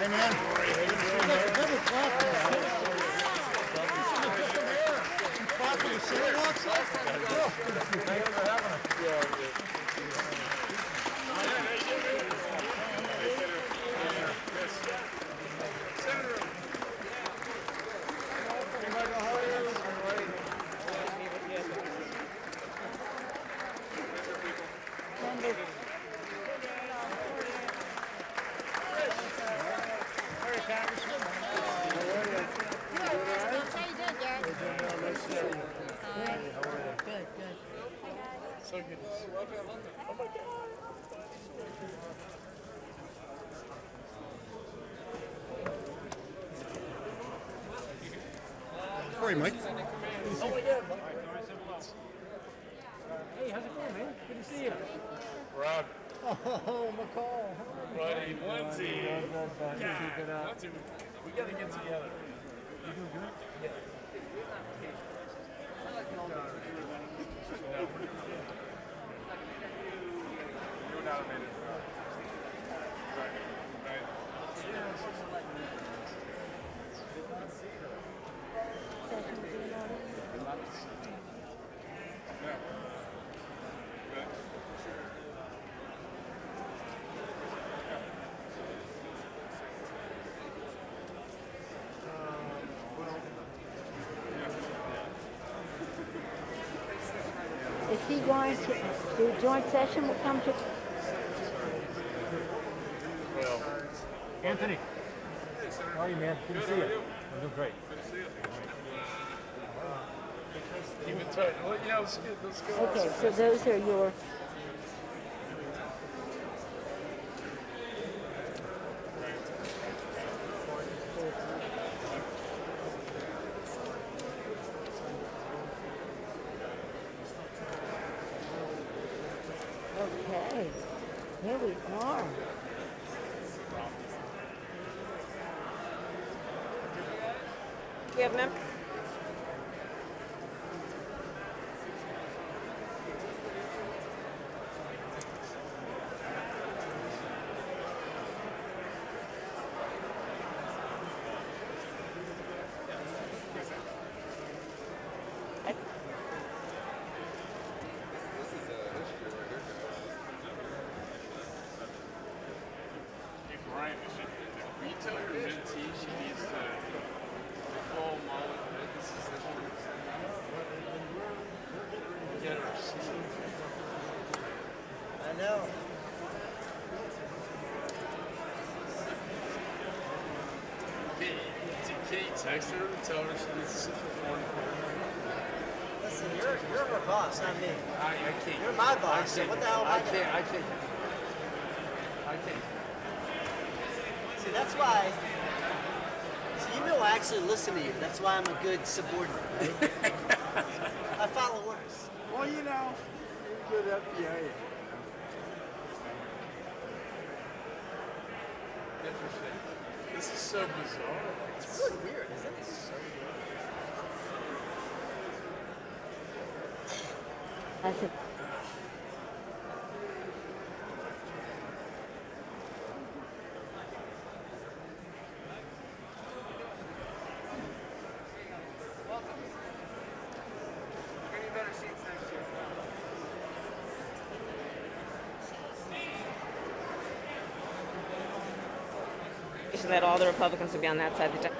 Hey, man. Never clap for the clap for the Senate also? Thanks for having us. So good. Oh my God. Sorry, Mike. Oh my God. Hey, how's it going, man? Good to see you. Rob. Oh, McCall. Buddy, one team. Keep it up. We gotta get together. You doing good? Yeah. You're not a minute. Right. Is he going to do a joint session? Will come to. Well, Anthony. How are you, man? Good to see you. I'm doing great. good to see you. Keep in touch. Well, yeah, let's go. Okay, so those are your. Okay, here we are. You have members? Hey, Brian, you tell your mentee she needs to follow Molly. This is get her seat. I know. Can you text her and tell her she needs to sit for 4 Listen, you're her boss, not me. I can't. You're my boss, so what the hell am I doing? I can't. See, that's why. See, email will actually listen to you. That's why I'm a good subordinate, right? I follow orders. Well, you know, you're good FBI. Interesting. This is so bizarre. It's really weird, isn't it? I said, That all the Republicans would be on that side of the desk.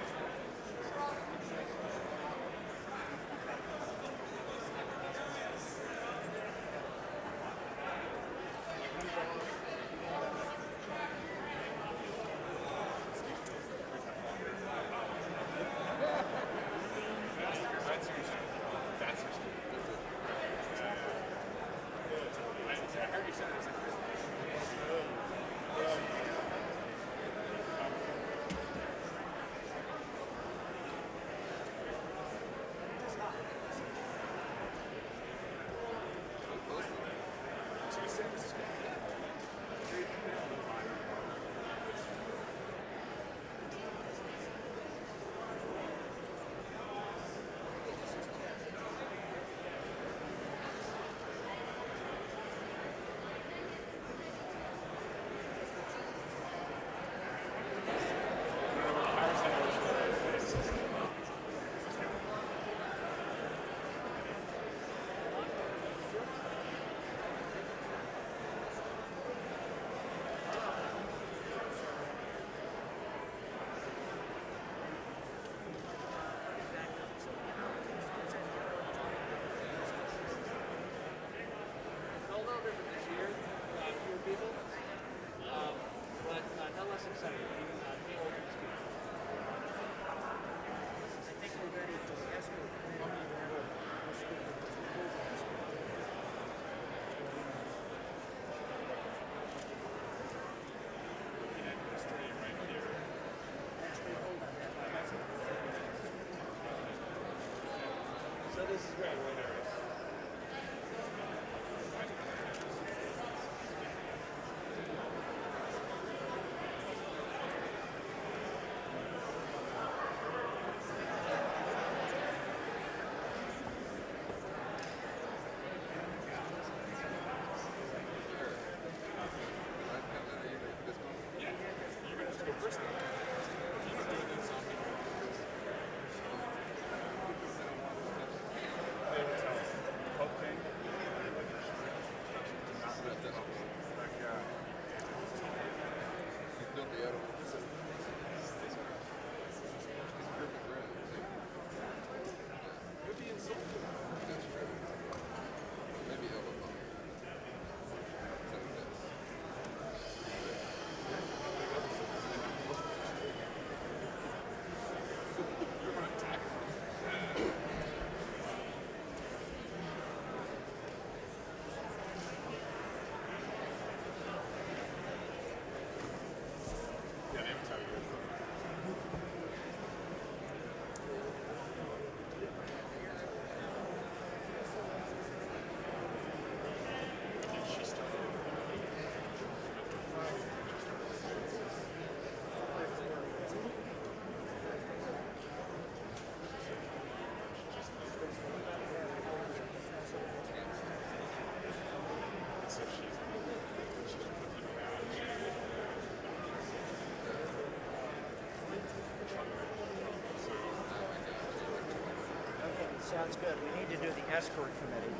Sounds good. We need to do the escort committee.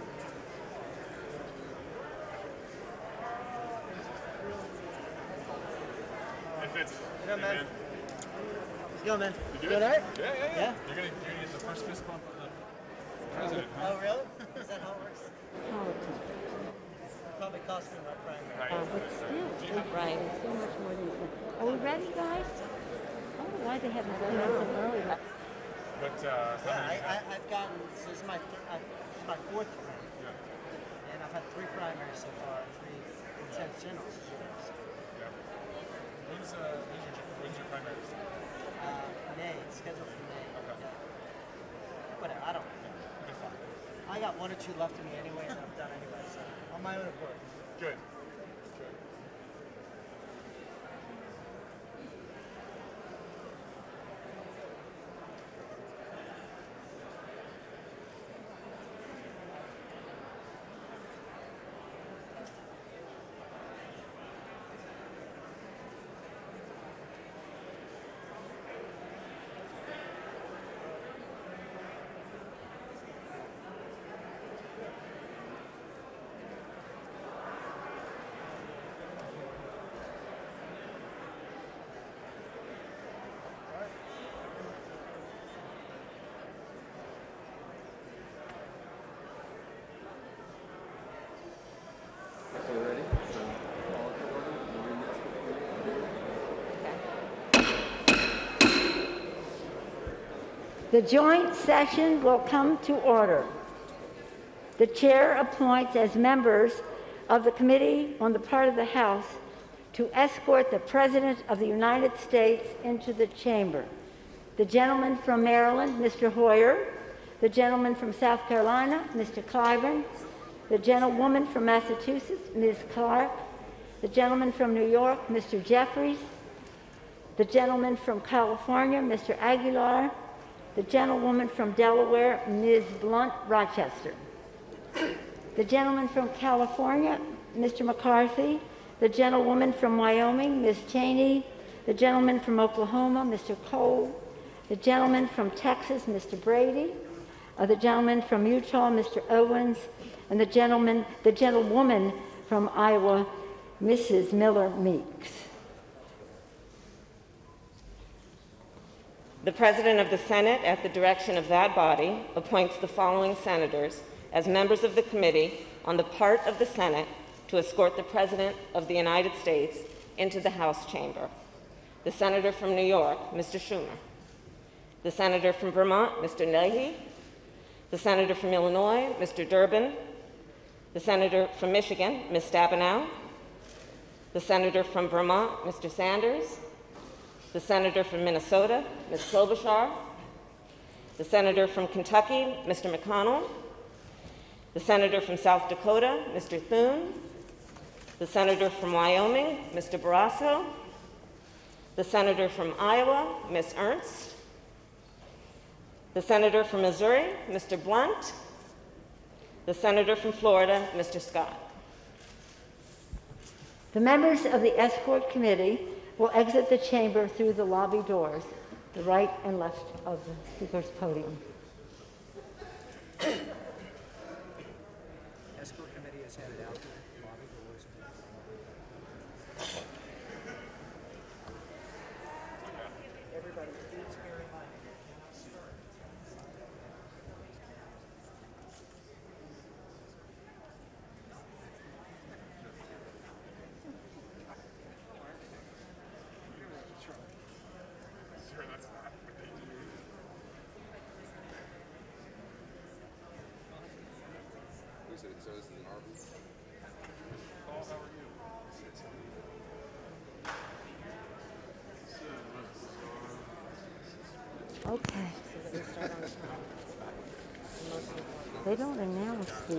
If it's, Yeah, man. man. Let's go, man. You do Good, it? all right? Yeah. You're gonna get the first fist bump of the president, huh? Oh, really? Is that how it works? Politics. Probably cost me my primary. But still, Right. it's so much more than that. Are we ready, guys? I don't know why they haven't done anything earlier. But Yeah, I've gotten, so this is my fourth primary. yeah. And I've had 3 primaries so far, 3 intense generals. Yeah. When's your primary? May, it's scheduled for May. Okay. Yeah. Whatever, I don't. You're fine. I got 1 or 2 left in me anyway, and then I'm done anyway, so on my own accord. Good. The joint session will come to order. The chair appoints as members of the committee on the part of the House to escort the President of the United States into the chamber. The gentleman from Maryland, Mr. Hoyer, the gentleman from South Carolina, Mr. Clyburn, the gentlewoman from Massachusetts, Ms. Clark, the gentleman from New York, Mr. Jeffries, the gentleman from California, Mr. Aguilar, the gentlewoman from Delaware, Ms. Blunt Rochester, the gentleman from California, Mr. McCarthy, the gentlewoman from Wyoming, Ms. Cheney, the gentleman from Oklahoma, Mr. Cole, the gentleman from Texas, Mr. Brady, the gentleman from Utah, Mr. Owens, and the gentlewoman from Iowa, Mrs. Miller Meeks. The President of the Senate, at the direction of that body, appoints the following senators as members of the Committee on the part of the Senate to escort the President of the United States into the House chamber. The Senator from New York, Mr. Schumer. The Senator from Vermont, Mr. Leahy. The Senator from Illinois, Mr. Durbin. The Senator from Michigan, Ms. Stabenow. The Senator from Vermont, Mr. Sanders. The Senator from Minnesota, Ms. Klobuchar. The Senator from Kentucky, Mr. McConnell. The senator from South Dakota, Mr. Thune. The senator from Wyoming, Mr. Barrasso. The senator from Iowa, Ms. Ernst. The senator from Missouri, Mr. Blunt. The senator from Florida, Mr. Scott. The members of the escort committee will exit the chamber through the lobby doors, the right and left of the speaker's podium. Escort committee is headed out to the lobby doors. Everybody, please bear in mind. Okay. They don't announce the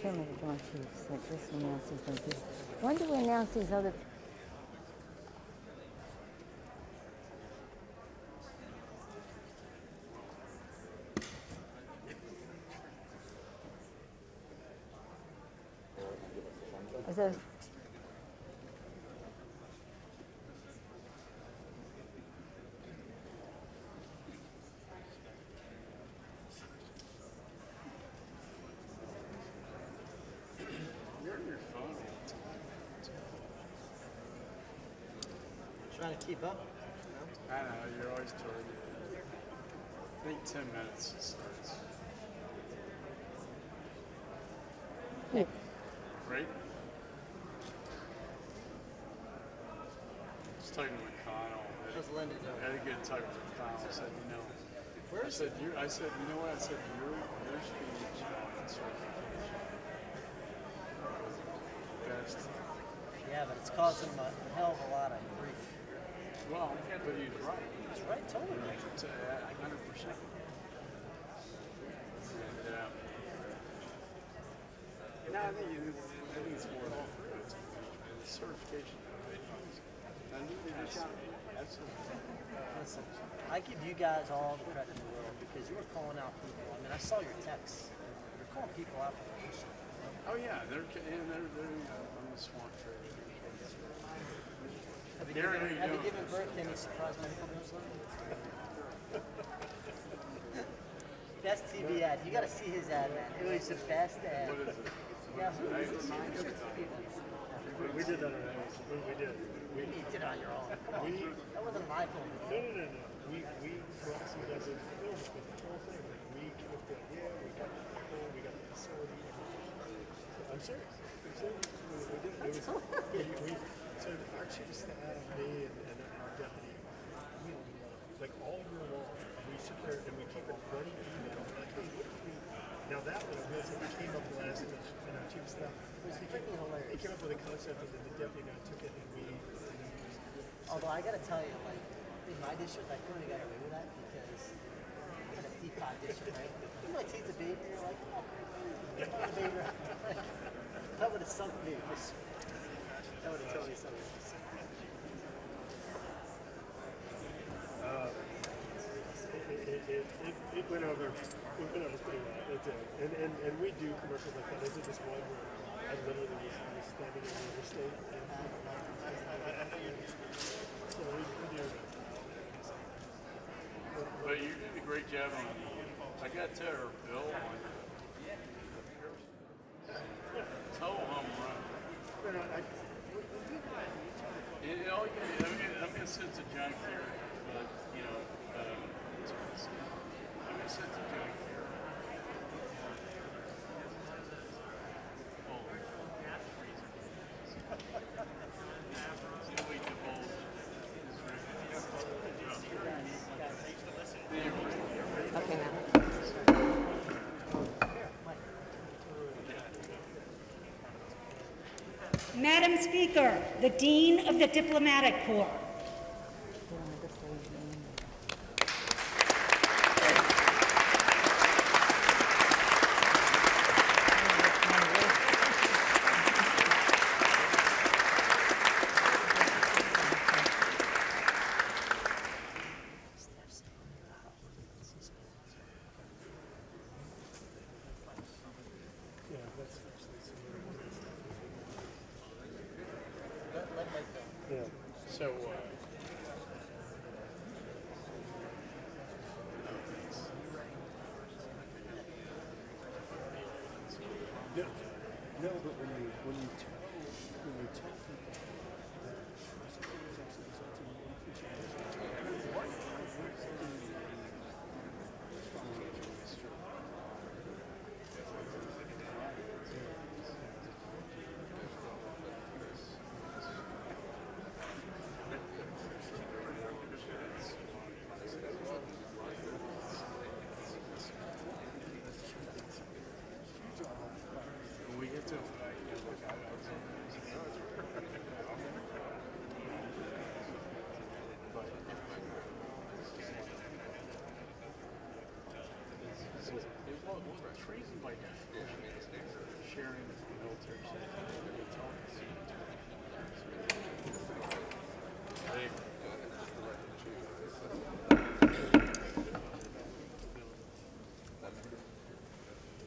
chairman of the joint chiefs. They just announce these things. When do we announce these other? Is there? Trying to keep up. I know, you're always targeted. I think 10 minutes it starts. Yeah. Right? Just talking to McConnell. How's Linda doing? I had a good talk with McConnell. I said, you know, Where I is said, you know what? I said, your speech on certification was the best. Yeah, but it's causing him a hell of a lot of grief. Well, but he's right. He's right, totally right. 100%. And, no, I think it's more than the certification. Absolutely. Listen, I give you guys all the credit in the world because you were calling out people. I mean, I saw your texts. You're calling people out for their mission. Oh yeah, they're on the swamp trade. Have you given birth to any surprise medical news? Best TV ad. You got to see his ad, man. It was the best ad. What is it? Yeah, We did that on ours. We did. you did it on your own. Come on. That wasn't an iPhone. No. We brought some guys in to film with the whole thing. Like, we came up with the idea, we got the people, we got the facility. I'm serious. We did it. So our chief of staff, me, and our deputy, like all year long, we sit there and we keep it running email. Like, hey, what if we? Now that one, we came up last, and our chief of staff, he came up with a concept, and then the deputy and I took it, and we. Although I gotta tell you, like in my district, I couldn't have got away with that because I'm in a D5 district, right? You might take the baby, you're like, oh, the baby. That would have sunk me. That would have totally sunk me. It went over. It went over pretty well. It did. And we do commercials like that. I did this one where I literally was standing in the interstate. So we do that. But you did a great job on. I got to tell her, Bill, on total home run. I'm gonna send it to John Kerry, but you know, I'm gonna send it to John Kerry. Okay, now. Madam Speaker, the Dean of the Diplomatic Corps. So, no, but when you tell people we get to treason by definition sharing military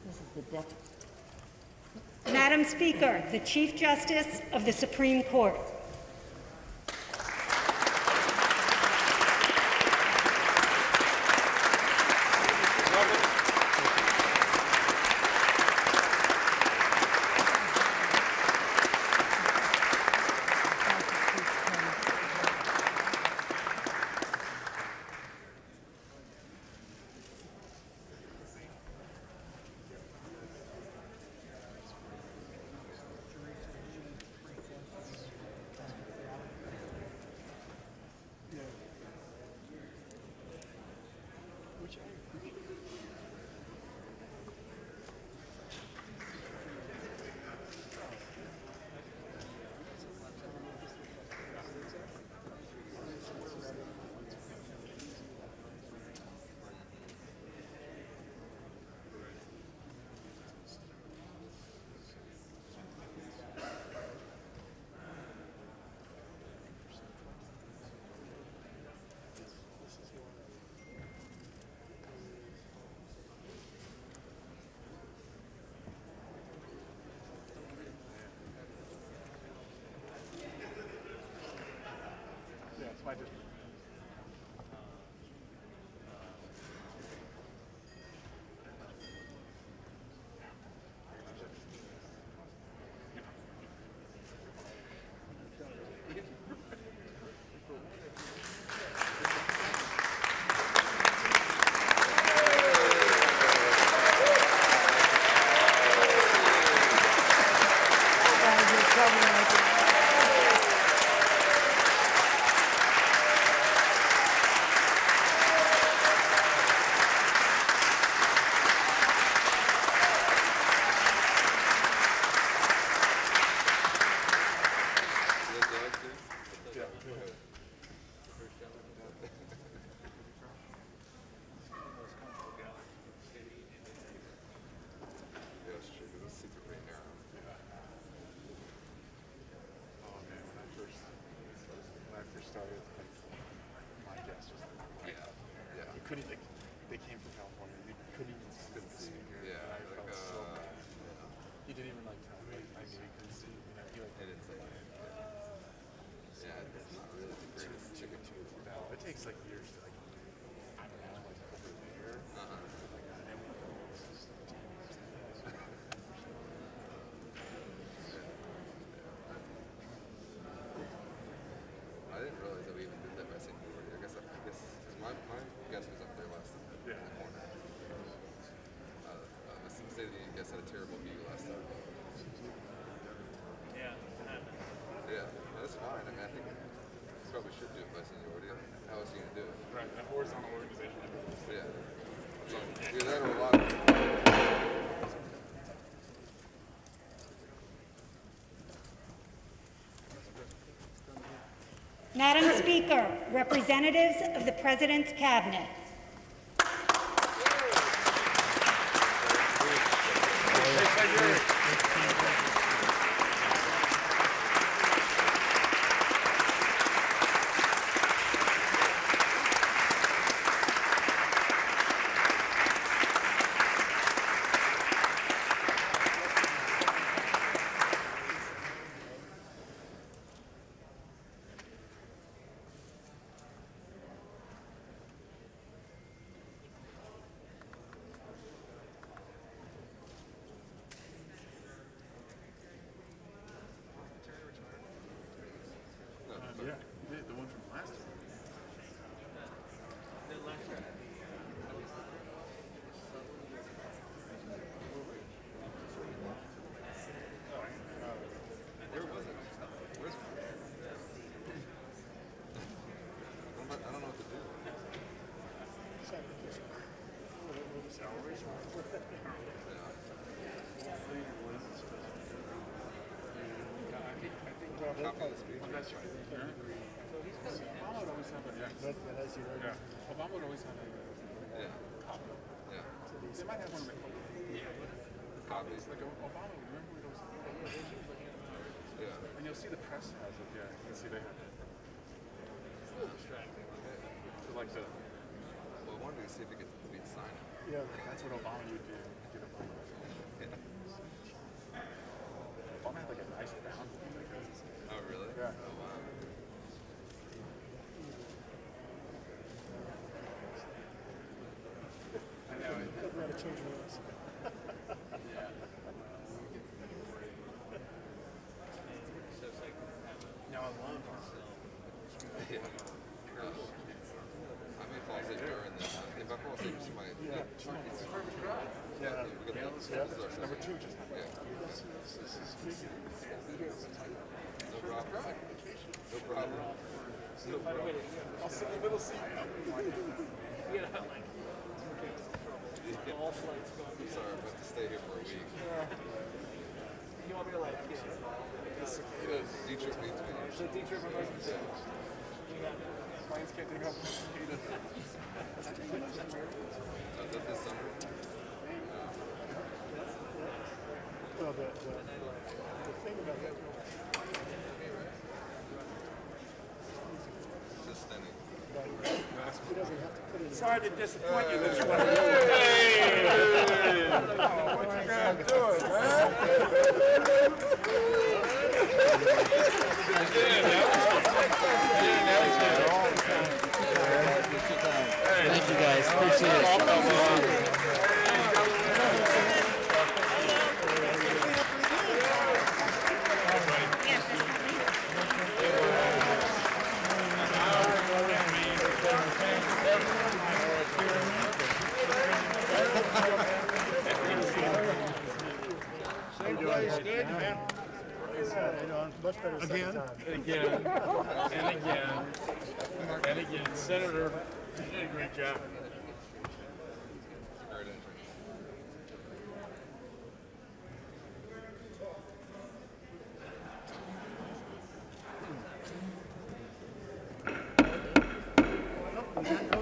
This is the death. Madam Speaker, the Chief Justice of the Supreme Court. my district. Couldn't, like, they came from California. They couldn't even sit with the speaker. Yeah, I felt so bad. He didn't even like tell me. I knew he couldn't see. You know, he like didn't say. Yeah, it's not really the greatest chicken tooth. No, it takes like years to like. I don't know, like over there. Like, and then it's just like 10 years. I didn't realize that we even did that by St. Louis. I guess because my guess was up there last time. Yeah. In the corner. I seem to say that you guys had a terrible view last time. Yeah. Yeah, that's fine. I mean, I think you probably should do it by seniority. How else are you going to do it? Right, a horizontal organization. Yeah. So, either that or a lot of Madam Speaker, representatives of the President's Cabinet. Yeah, he did. The one from last time. Where was it? Where's I don't know what to do. Copy the speech. That's right. Obama would always have a Obama would always have a copy. Yeah. They might have one of the copies. Like Obama, remember we always and you'll see the press has it. Yeah, you can see they have it. It's a little distracting. So like the. Well, I wanted to see if we could sign it. Yeah, that's what Obama would do. Get a book. Obama had like a nice bound. Oh, really? Yeah. Oh, wow. I know. I've got to change rules. No, I love Yeah. I may fall asleep during this. If I fall asleep, somebody. Yeah. It's a perfect crowd. Yeah. We got This is number 2 just happened. Yeah. This is speaking. No problem. No problem. No problem. I'll sit in the middle seat. You know, like, all flights going. I'm sorry, I'm going to stay here for a week. You want me to, like, D-trip needs me. so D-trip emergency. Planes can't take off. Is that this summer? Well, the thing about that, Just standing. he doesn't have to put it in. Sorry to disappoint you this way. What you gonna do, man? Thank you guys. Appreciate it. Much better second time. And again. Senator, you did a great job. Great entry.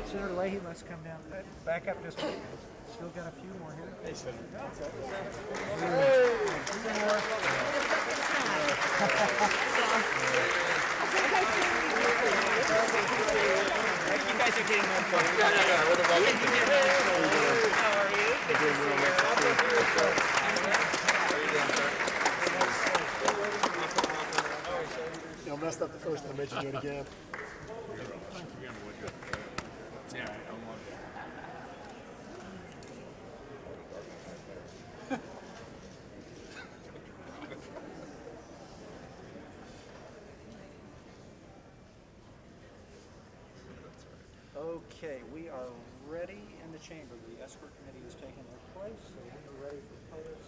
Senator Leahy must come down. Back up just a minute. Still got a few more here. Hey, Senator. You guys are getting more fun. How are you? Good to see you. I messed up the first time, I made you do it again. Yeah, I love it. Okay, we are ready in the chamber. The escort committee has taken their place, so we are ready for photos.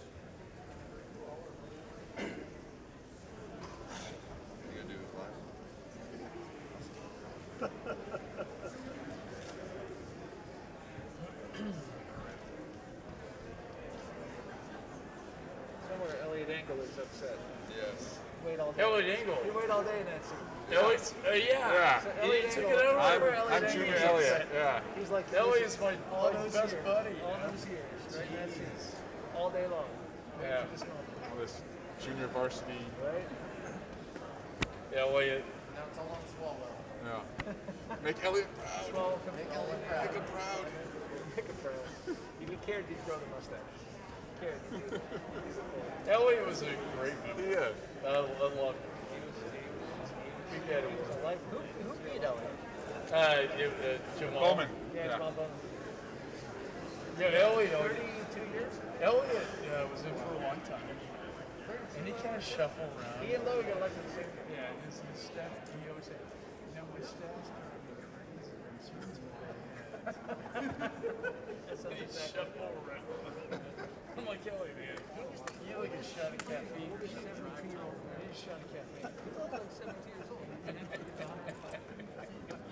You gonna do it live? Somewhere Elliot Engel is upset. Yes. Wait all day. Elliot Engel. You wait all day, Nancy. Elliot's, yeah. So He Elliot took Engel, it over. remember Elliot I'm Engel? Junior Elliott. Yeah. He's like Elliot's my all those best years, buddy. all those years, right, Nancy? All day long. Waiting Yeah. for this moment, All this junior varsity. right? Elliot. Now it's all on swallow. Yeah. Make Elliot proud. Swallow comes all in. Make him proud. Make him proud. You cared to grow the mustache. Cared. Elliot was a great member. Yeah. I loved him. We had him. Life. Who beat Elliot? Jamal. Bowman. Yeah, Yeah. Jamal Bowman. Yeah, Elliot. 32 years? Elliot was in for a long time. And he kind of shuffle around. He and Logan are like the same. Yeah, his staff, he always said, my staff's trying to be crazy. I'm certain it's and he shuffle around. I'm like, Kelly, man, you look a shot of caffeine. 17-year-old man. He's a shot of caffeine. You look like 17 years old. You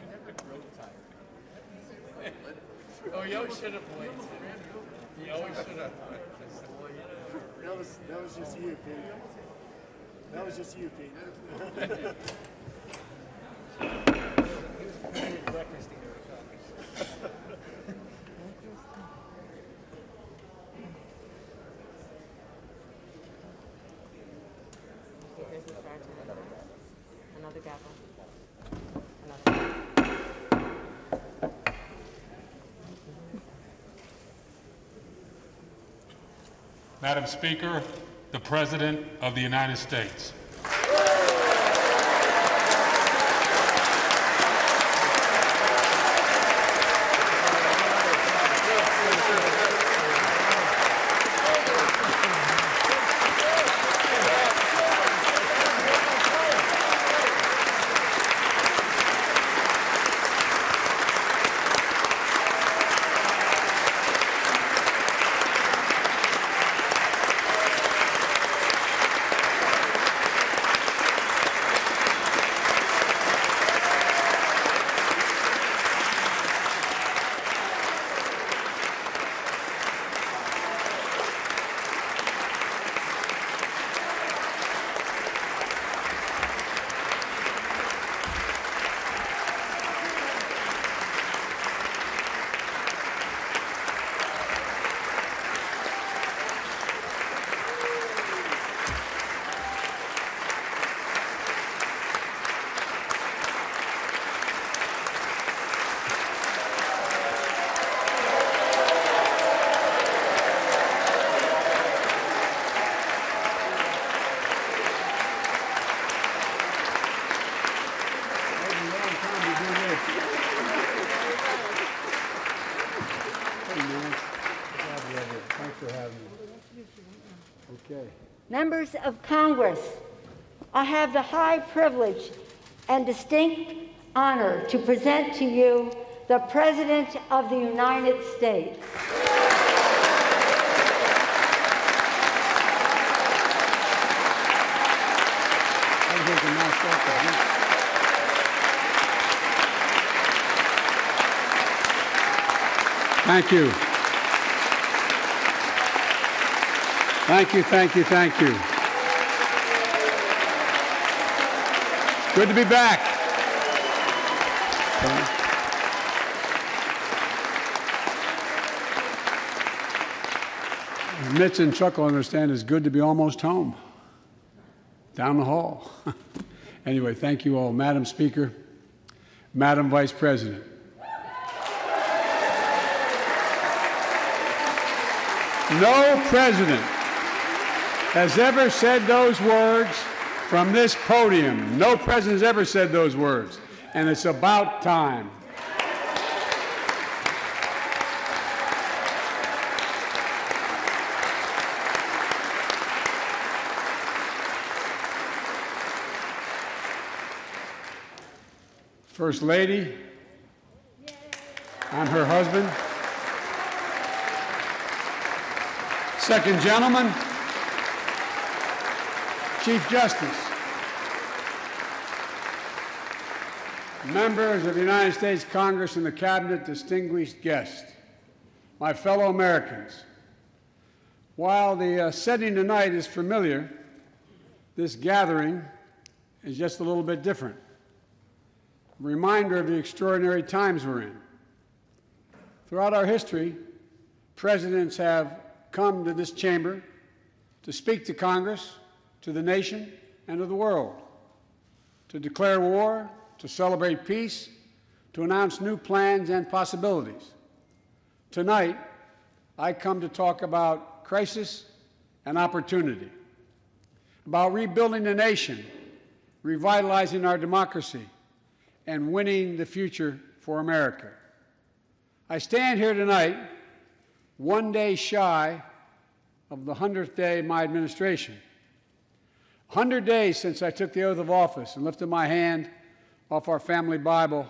never grow tired. Oh, you always should have played. You always should have played. I said, well, you know. That was just you, Pete. That was just you, Pete. Breakfast eater at Congress. Here's the sergeant. Another gavel. Another. Madam Speaker, the President of the United States. Members of Congress, I have the high privilege and distinct honor to present to you the President of the United States. Thank you. Thank you, thank you, thank you. Good to be back. Mitch and Chuck will understand it's good to be almost home. Down the hall. Anyway, thank you all. Madam Speaker, Madam Vice President. No president has ever said those words from this podium. No president has ever said those words, and it's about time. First Lady, I'm her husband. Second Gentleman, Chief Justice, members of the United States Congress and the Cabinet, distinguished guests, my fellow Americans. While the setting tonight is familiar, this gathering is just a little bit different. A reminder of the extraordinary times we're in. Throughout our history, presidents have come to this chamber to speak to Congress, to the nation, and to the world, to declare war, to celebrate peace, to announce new plans and possibilities. Tonight, I come to talk about crisis and opportunity, about rebuilding the nation, revitalizing our democracy, and winning the future for America. I stand here tonight, one day shy of the 100th day of my administration, 100 days since I took the oath of office and lifted my hand off our family Bible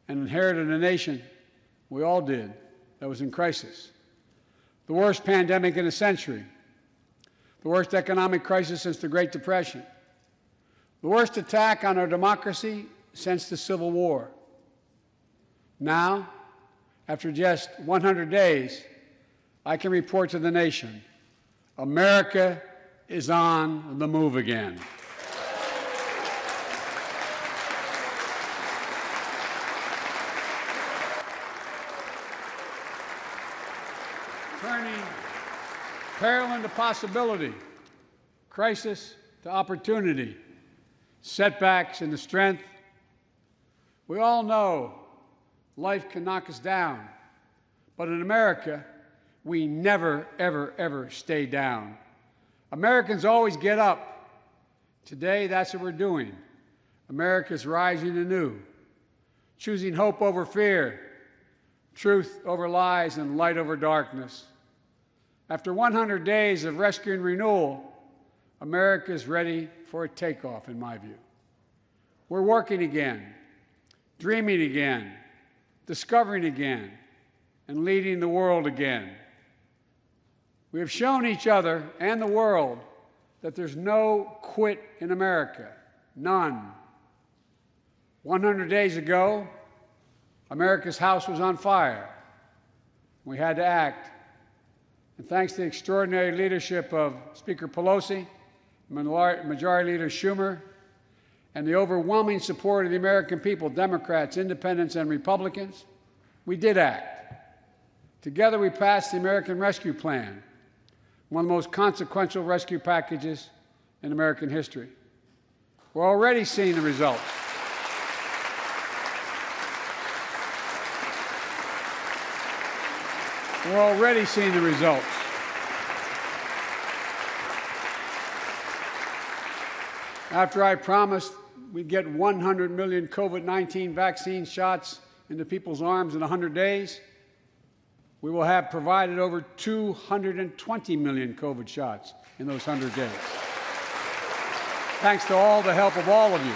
and inherited a nation, we all did, that was in crisis. The worst pandemic in a century, the worst economic crisis since the Great Depression, the worst attack on our democracy since the Civil War. Now, after just 100 days, I can report to the nation, America is on the move again. Turning peril into possibility, crisis to opportunity, setbacks into strength. We all know life can knock us down, but in America, we never, ever, ever stay down. Americans always get up. Today, that's what we're doing. America's rising anew, choosing hope over fear, truth over lies, and light over darkness. After 100 days of rescue and renewal, America is ready for a takeoff, in my view. We're working again, dreaming again, discovering again, and leading the world again. We have shown each other and the world that there's no quit in America, none. 100 days ago, America's house was on fire. We had to act. And thanks to the extraordinary leadership of Speaker Pelosi, Majority Leader Schumer, and the overwhelming support of the American people, Democrats, Independents, and Republicans, we did act. Together, we passed the American Rescue Plan, one of the most consequential rescue packages in American history. We're already seeing the results. We're already seeing the results. After I promised we'd get 100 million COVID-19 vaccine shots into people's arms in 100 days, we will have provided over 220 million COVID shots in those 100 days. Thanks to all the help of all of you.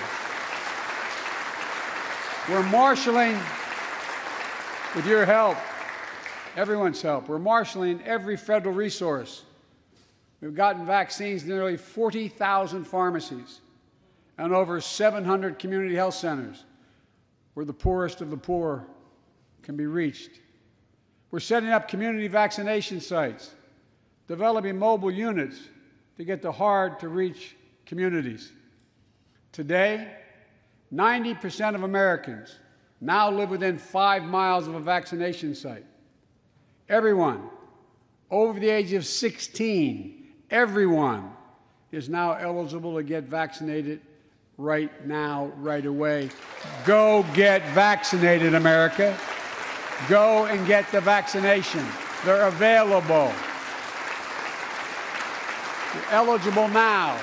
We're marshaling, with your help, everyone's help, we're marshaling every federal resource. We've gotten vaccines to nearly 40,000 pharmacies and over 700 community health centers where the poorest of the poor can be reached. We're setting up community vaccination sites, developing mobile units to get to hard-to-reach communities. Today, 90% of Americans now live within 5 miles of a vaccination site. Everyone over the age of 16, everyone is now eligible to get vaccinated right now, right away. Go get vaccinated, America. Go and get the vaccination. They're available. You're eligible now.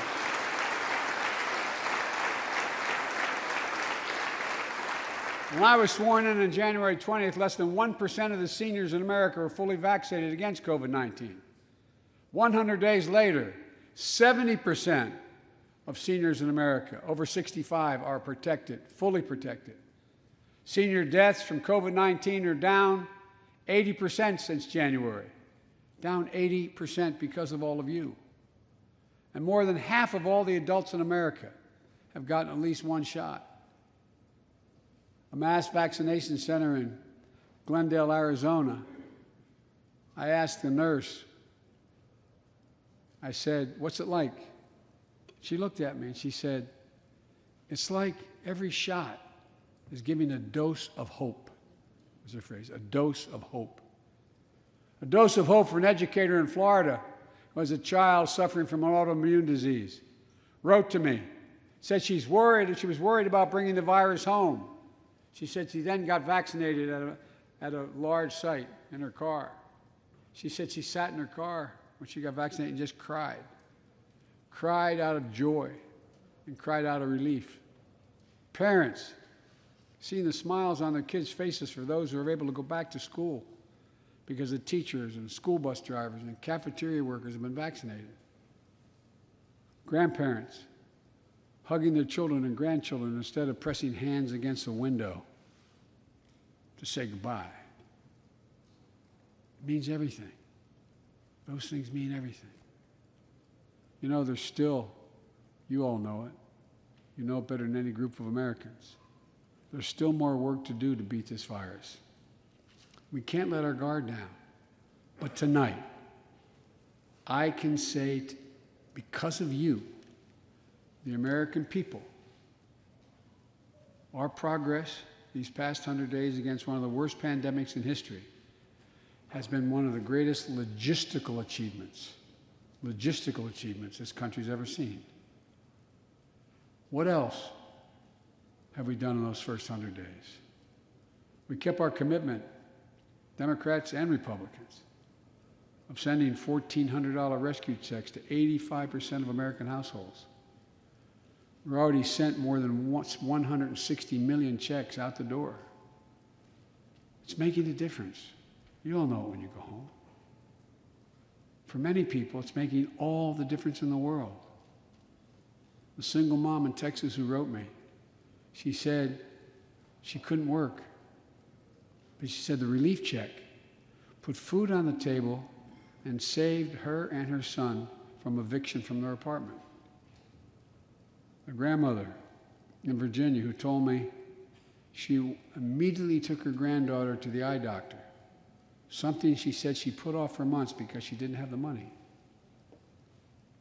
When I was sworn in on January 20th, less than 1% of the seniors in America were fully vaccinated against COVID-19. 100 days later, 70% of seniors in America over 65 are protected, fully protected. Senior deaths from COVID-19 are down 80% since January, down 80% because of all of you. And more than half of all the adults in America have gotten at least one shot. A mass vaccination center in Glendale, Arizona, I asked the nurse, I said, "What's it like?" She looked at me and she said, "It's like every shot is giving a dose of hope," was her phrase, a dose of hope. A dose of hope for an educator in Florida who has a child suffering from an autoimmune disease. Wrote to me, said she's worried, and she was worried about bringing the virus home. She said she then got vaccinated at a large site in her car. She said she sat in her car when she got vaccinated and just cried. Cried out of joy and cried out of relief. Parents, seeing the smiles on their kids' faces for those who are able to go back to school because the teachers and school bus drivers and cafeteria workers have been vaccinated. grandparents hugging their children and grandchildren instead of pressing hands against a window to say goodbye. It means everything. Those things mean everything. You know, there's still, you all know it, you know it better than any group of Americans, there's still more work to do to beat this virus. We can't let our guard down. But tonight, I can say, because of you, the American people, our progress these past 100 days against one of the worst pandemics in history has been one of the greatest logistical achievements this country's ever seen. What else have we done in those first 100 days? We kept our commitment, Democrats and Republicans, of sending $1,400 rescue checks to 85% of American households. We've already sent more than 160 million checks out the door. It's making a difference. You all know it when you go home. For many people, it's making all the difference in the world. The single mom in Texas who wrote me, she said she couldn't work, but she said the relief check put food on the table and saved her and her son from eviction from their apartment. A grandmother in Virginia who told me she immediately took her granddaughter to the eye doctor, something she said she put off for months because she didn't have the money.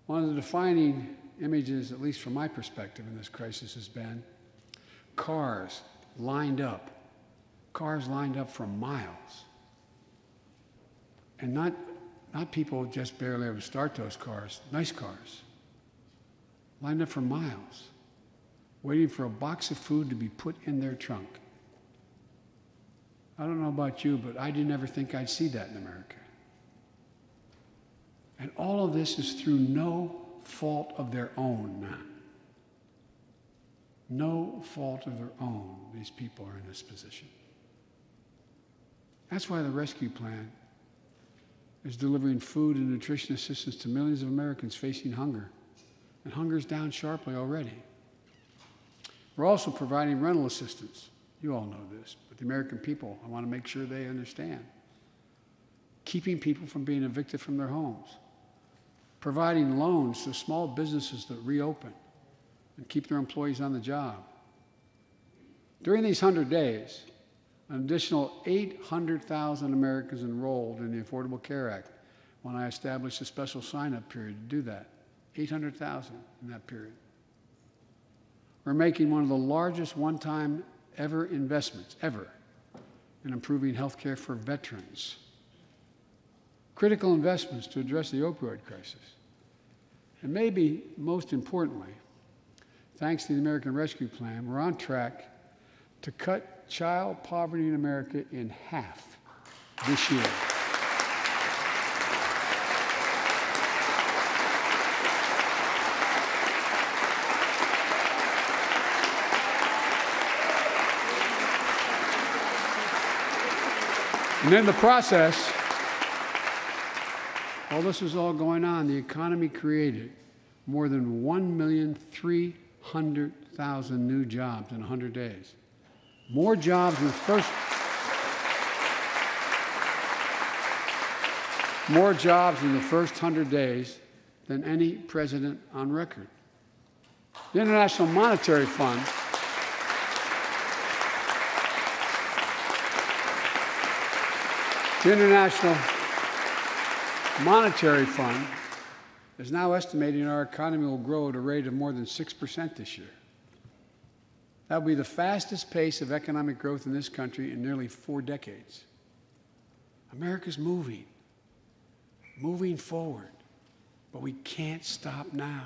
One of the defining images, at least from my perspective in this crisis, has been cars lined up for miles. And not people just barely able to start those cars, nice cars, lined up for miles, waiting for a box of food to be put in their trunk. I don't know about you, but I didn't ever think I'd see that in America. And all of this is through no fault of their own. No fault of their own, these people are in this position. That's why the rescue plan is delivering food and nutrition assistance to millions of Americans facing hunger. And hunger is down sharply already. We're also providing rental assistance. You all know this, but the American people, I want to make sure they understand. Keeping people from being evicted from their homes. Providing loans to small businesses that reopen and keep their employees on the job. During these 100 days, an additional 800,000 Americans enrolled in the Affordable Care Act when I established a special sign-up period to do that. 800,000 in that period. We're making one of the largest one-time ever investments, ever, in improving health care for veterans. Critical investments to address the opioid crisis. And maybe most importantly, thanks to the American Rescue Plan, we're on track to cut child poverty in America in half this year. And in the process, while this was all going on, the economy created more than 1,300,000 new jobs in 100 days. More jobs in the first 100 days than any president on record. The International Monetary Fund is now estimating our economy will grow at a rate of more than 6% this year. That will be the fastest pace of economic growth in this country in nearly 4 decades. America's moving forward, but we can't stop now.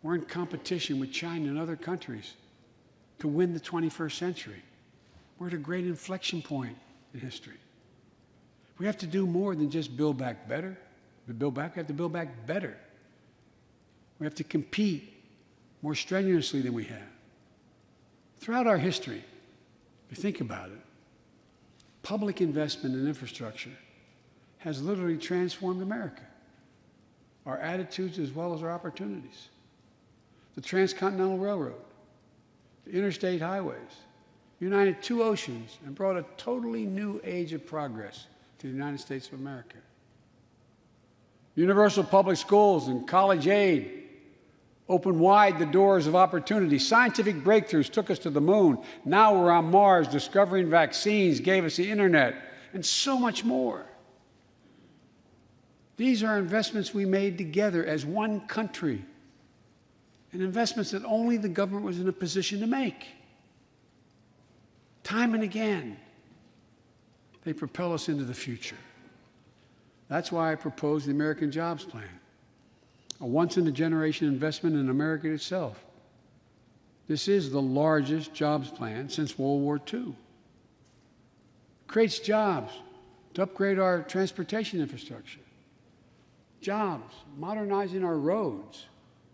We're in competition with China and other countries to win the 21st century. We're at a great inflection point in history. We have to do more than just build back better. We have to build back better. We have to compete more strenuously than we have. Throughout our history, if you think about it, public investment in infrastructure has literally transformed America. our attitudes as well as our opportunities. The Transcontinental Railroad, the interstate highways, united two oceans and brought a totally new age of progress to the United States of America. Universal public schools and college aid opened wide the doors of opportunity. Scientific breakthroughs took us to the moon. Now we're on Mars. Discovering vaccines gave us the internet, and so much more. These are investments we made together as one country, and investments that only the government was in a position to make. Time and again, they propel us into the future. That's why I proposed the American Jobs Plan, a once-in-a-generation investment in America itself. This is the largest jobs plan since World War II. It creates jobs to upgrade our transportation infrastructure, jobs modernizing our roads,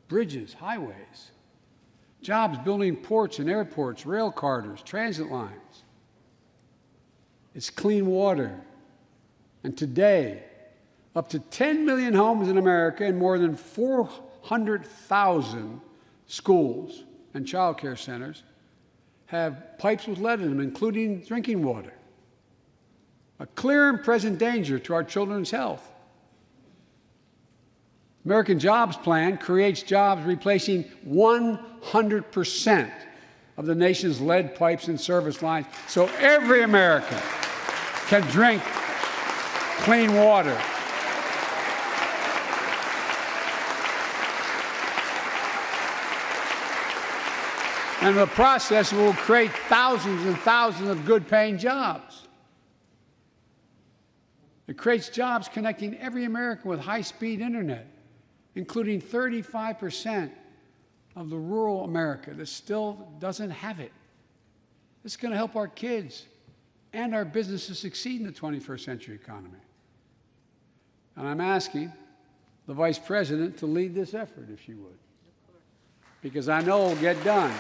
bridges, highways, jobs building ports and airports, rail corridors, transit lines. It's clean water. And today, up to 10 million homes in America and more than 400,000 schools and child care centers have pipes with lead in them, including drinking water. A clear and present danger to our children's health. American Jobs Plan creates jobs replacing 100% of the nation's lead pipes and service lines, so every American can drink clean water. And in the process, will create thousands and thousands of good-paying jobs. It creates jobs connecting every American with high-speed internet, including 35% of the rural America that still doesn't have it. This is going to help our kids and our businesses succeed in the 21st century economy. And I'm asking the Vice President to lead this effort, if she would, because I know it will get done.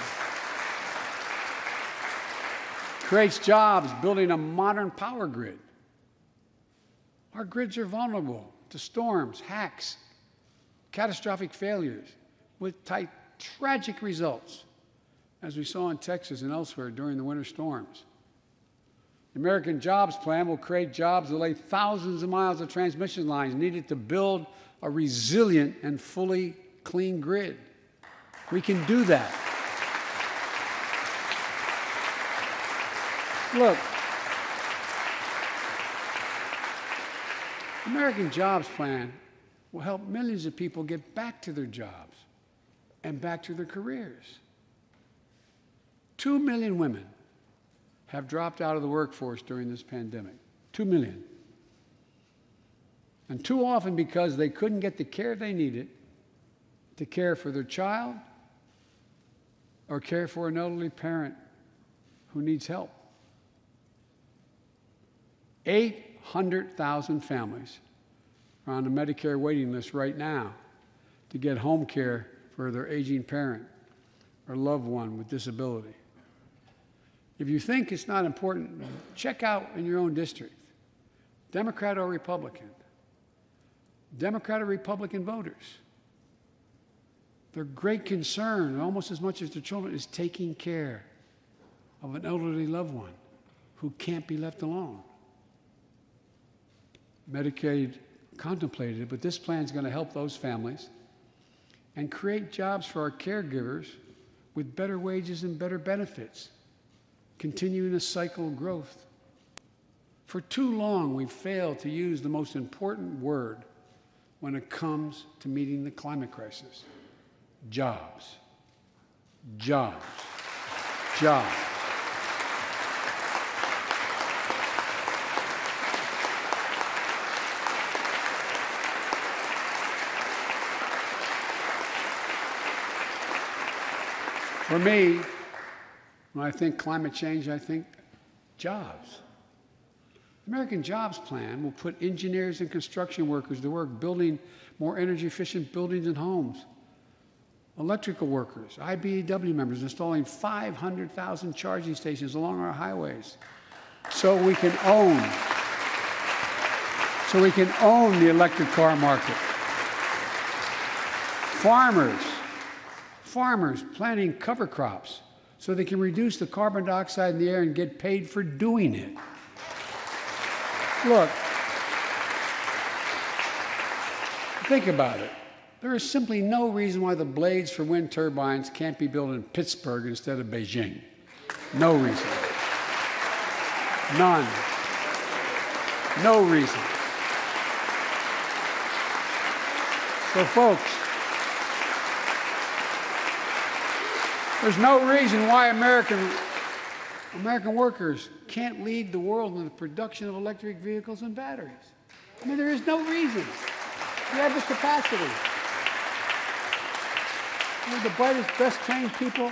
Creates jobs building a modern power grid. Our grids are vulnerable to storms, hacks, catastrophic failures with tragic results, as we saw in Texas and elsewhere during the winter storms. The American Jobs Plan will create jobs that lay thousands of miles of transmission lines needed to build a resilient and fully clean grid. We can do that. Look, the American Jobs Plan will help millions of people get back to their jobs and back to their careers. 2 million women have dropped out of the workforce during this pandemic. 2 million. And too often because they couldn't get the care they needed to care for their child or care for an elderly parent who needs help. 800,000 families are on the Medicare waiting list right now to get home care for their aging parent or loved one with disability. If you think it's not important, check out in your own district, Democrat or Republican, Democrat or Republican voters. Their great concern, almost as much as their children, is taking care of an elderly loved one who can't be left alone. Medicaid contemplated it, but this plan is going to help those families and create jobs for our caregivers with better wages and better benefits, continuing a cycle of growth. For too long, we've failed to use the most important word when it comes to meeting the climate crisis: jobs. Jobs. Jobs. For me, when I think climate change, I think jobs. The American Jobs Plan will put engineers and construction workers to work building more energy-efficient buildings and homes. Electrical workers, IBEW members installing 500,000 charging stations along our highways so we can own the electric car market. farmers planting cover crops so they can reduce the carbon dioxide in the air and get paid for doing it. Look, think about it. There is simply no reason why the blades for wind turbines can't be built in Pittsburgh instead of Beijing. No reason. None. No reason. So, folks, there's no reason why American workers can't lead the world in the production of electric vehicles and batteries. I mean, there is no reason. We have the capacity. We're the brightest, best trained people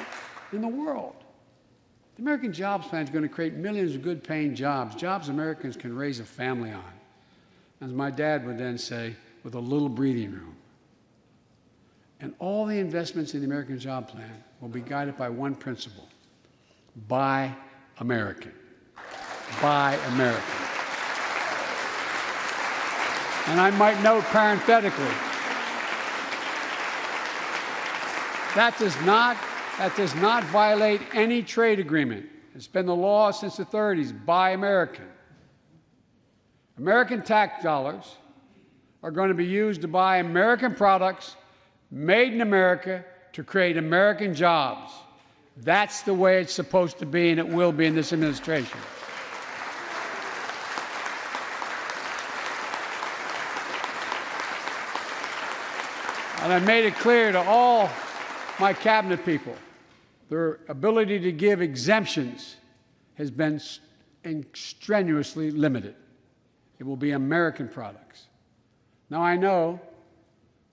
in the world. The American Jobs Plan is going to create millions of good-paying jobs, jobs Americans can raise a family on. As my dad would then say, with a little breathing room. And all the investments in the American Job Plan will be guided by one principle: buy American. Buy American. And I might note parenthetically, that does not violate any trade agreement. It's been the law since the 30s. Buy American. American tax dollars are going to be used to buy American products made in America to create American jobs. That's the way it's supposed to be, and it will be in this administration. And I made it clear to all my cabinet people, their ability to give exemptions has been strenuously limited. It will be American products. Now, I know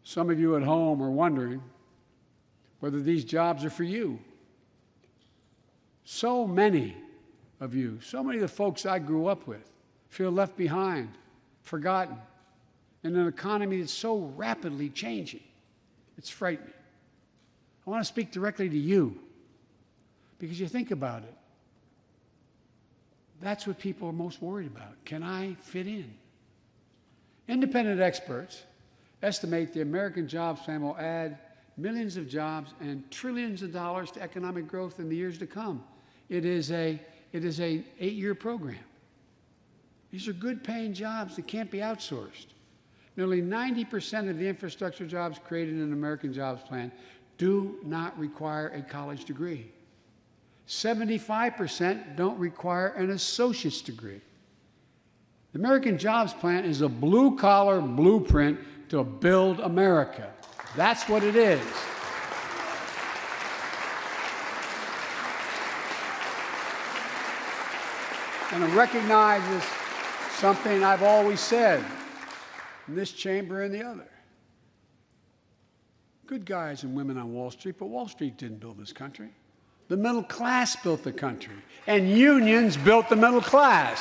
some of you at home are wondering whether these jobs are for you. So many of you, so many of the folks I grew up with, feel left behind, forgotten, in an economy that's so rapidly changing. It's frightening. I want to speak directly to you, because you think about it. That's what people are most worried about. Can I fit in? Independent experts estimate the American Jobs Plan will add millions of jobs and trillions of dollars to economic growth in the years to come. It is an 8-year program. These are good-paying jobs that can't be outsourced. Nearly 90% of the infrastructure jobs created in the American Jobs Plan do not require a college degree. 75% don't require an associate's degree. The American Jobs Plan is a blue-collar blueprint to build America. That's what it is. And it recognizes something I've always said in this chamber and the other. Good guys and women on Wall Street, but Wall Street didn't build this country. The middle class built the country, and unions built the middle class.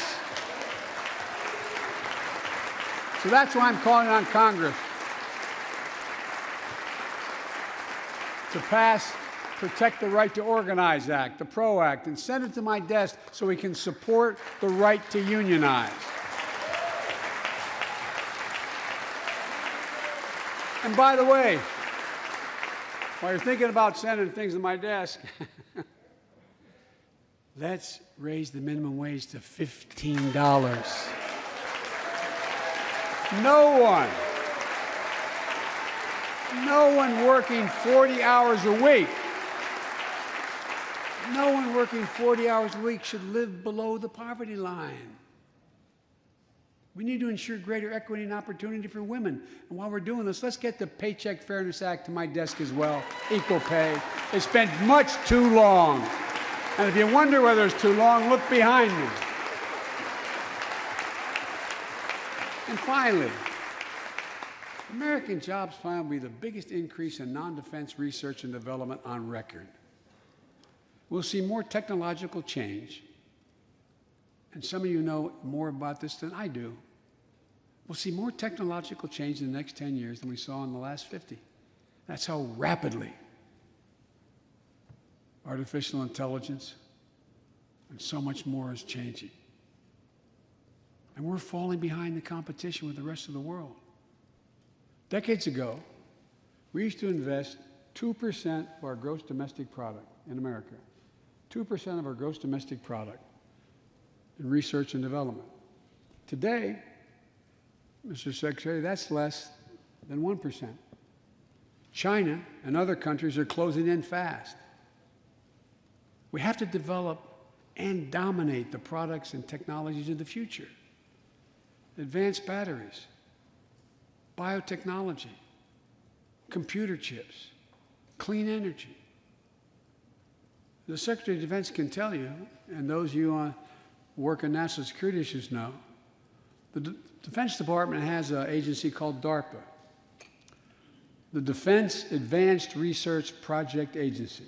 So that's why I'm calling on Congress to pass Protect the Right to Organize Act, the PRO Act, and send it to my desk so we can support the right to unionize. And by the way, while you're thinking about sending things to my desk, let's raise the minimum wage to $15. No one working 40 hours a week, no one working 40 hours a week should live below the poverty line. We need to ensure greater equity and opportunity for women. And while we're doing this, let's get the Paycheck Fairness Act to my desk as well, equal pay. It's been much too long. And if you wonder whether it's too long, look behind me. And finally, the American Jobs Plan will be the biggest increase in non-defense research and development on record. We'll see more technological change. And some of you know more about this than I do. We'll see more technological change in the next 10 years than we saw in the last 50. That's how rapidly artificial intelligence and so much more is changing. And we're falling behind the competition with the rest of the world. Decades ago, We used to invest 2% of our gross domestic product in America, 2% of our gross domestic product in research and development. Today, Mr. Secretary, that's less than 1%. China and other countries are closing in fast. We have to develop and dominate the products and technologies of the future. Advanced batteries, biotechnology, computer chips, clean energy. The Secretary of Defense can tell you, and those of you who work on national security issues know, the Defense Department has an agency called DARPA, the Defense Advanced Research Project Agency.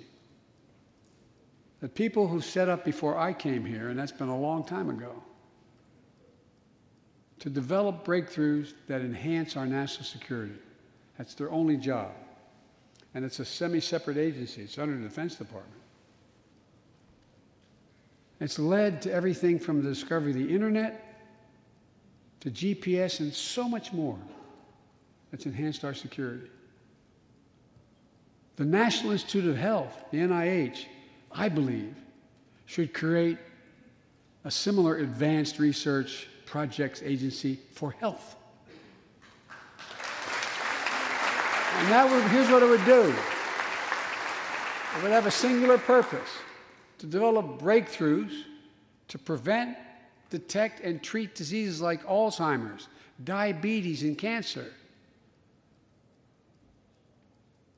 The people who set up before I came here, and that's been a long time ago, to develop breakthroughs that enhance our national security. That's their only job. And it's a semi-separate agency. It's under the Defense Department. It's led to everything from the discovery of the internet to GPS and so much more that's enhanced our security. The National Institute of Health, the NIH, I believe, should create a similar advanced research projects agency for health. And here's what it would do. It would have a singular purpose: to develop breakthroughs to prevent, detect, and treat diseases like Alzheimer's, diabetes, and cancer.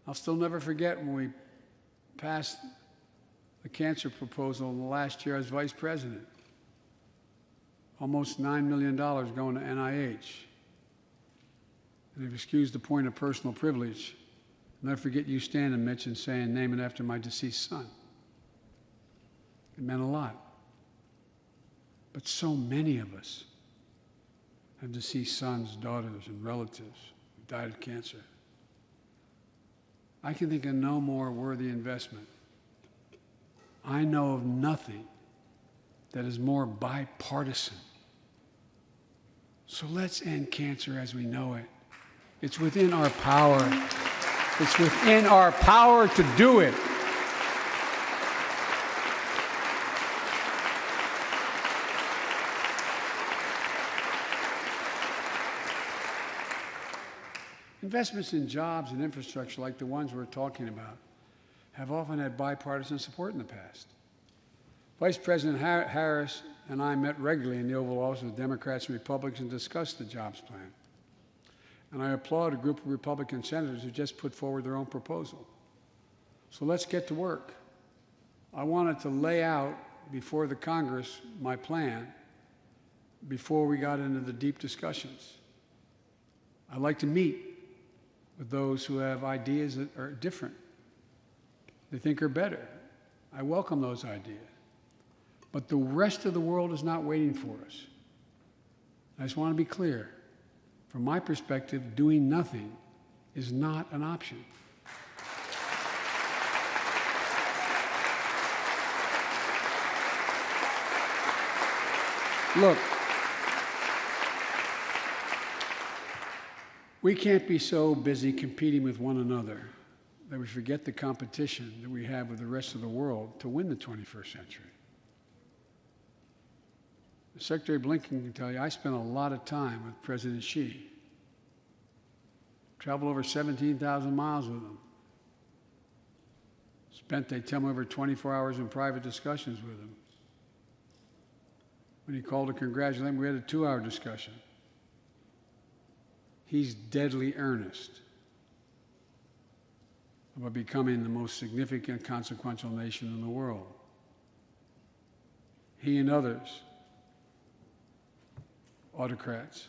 I'll still never forget when we passed the cancer proposal in the last year as vice president. Almost $9 million going to NIH. And if you excuse the point of personal privilege, I'll never forget you standing, Mitch, and saying, "Name it after my deceased son." It meant a lot. But so many of us have deceased sons, daughters, and relatives who died of cancer. I can think of no more worthy investment. I know of nothing that is more bipartisan. So let's end cancer as we know it. It's within our power. It's within our power to do it. Investments in jobs and infrastructure like the ones we're talking about have often had bipartisan support in the past. Vice President Harris and I met regularly in the Oval Office with Democrats and Republicans and discussed the jobs plan. And I applaud a group of Republican senators who just put forward their own proposal. So let's get to work. I wanted to lay out before the Congress my plan before we got into the deep discussions. I'd like to meet with those who have ideas that are different, they think are better. I welcome those ideas. But the rest of the world is not waiting for us. I just want to be clear. From my perspective, doing nothing is not an option. Look, we can't be so busy competing with one another that we forget the competition that we have with the rest of the world to win the 21st century. Secretary Blinken can tell you, I spent a lot of time with President Xi. Traveled over 17,000 miles with him. Spent, they tell me, over 24 hours in private discussions with him. When he called to congratulate him, we had a 2-hour discussion. He's deadly earnest about becoming the most significant, consequential nation in the world. He and others, autocrats,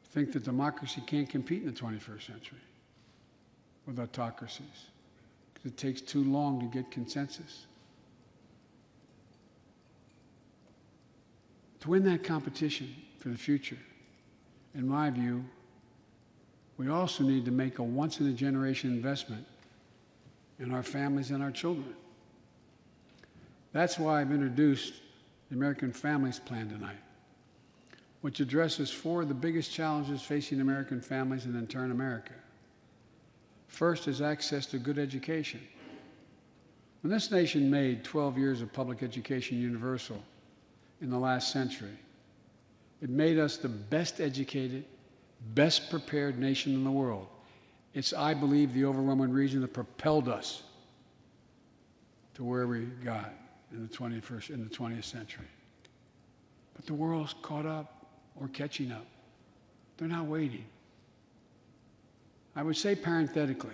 think that democracy can't compete in the 21st century with autocracies because it takes too long to get consensus. To win that competition for the future, in my view, we also need to make a once-in-a-generation investment in our families and our children. That's why I've introduced the American Families Plan tonight, which addresses 4 of the biggest challenges facing American families and in turn America. First is access to good education. When this nation made 12 years of public education universal in the last century, it made us the best educated, best prepared nation in the world. It's, I believe, the overwhelming reason that propelled us to where we got in the 20th century. But the world's caught up or catching up. They're not waiting. I would say parenthetically,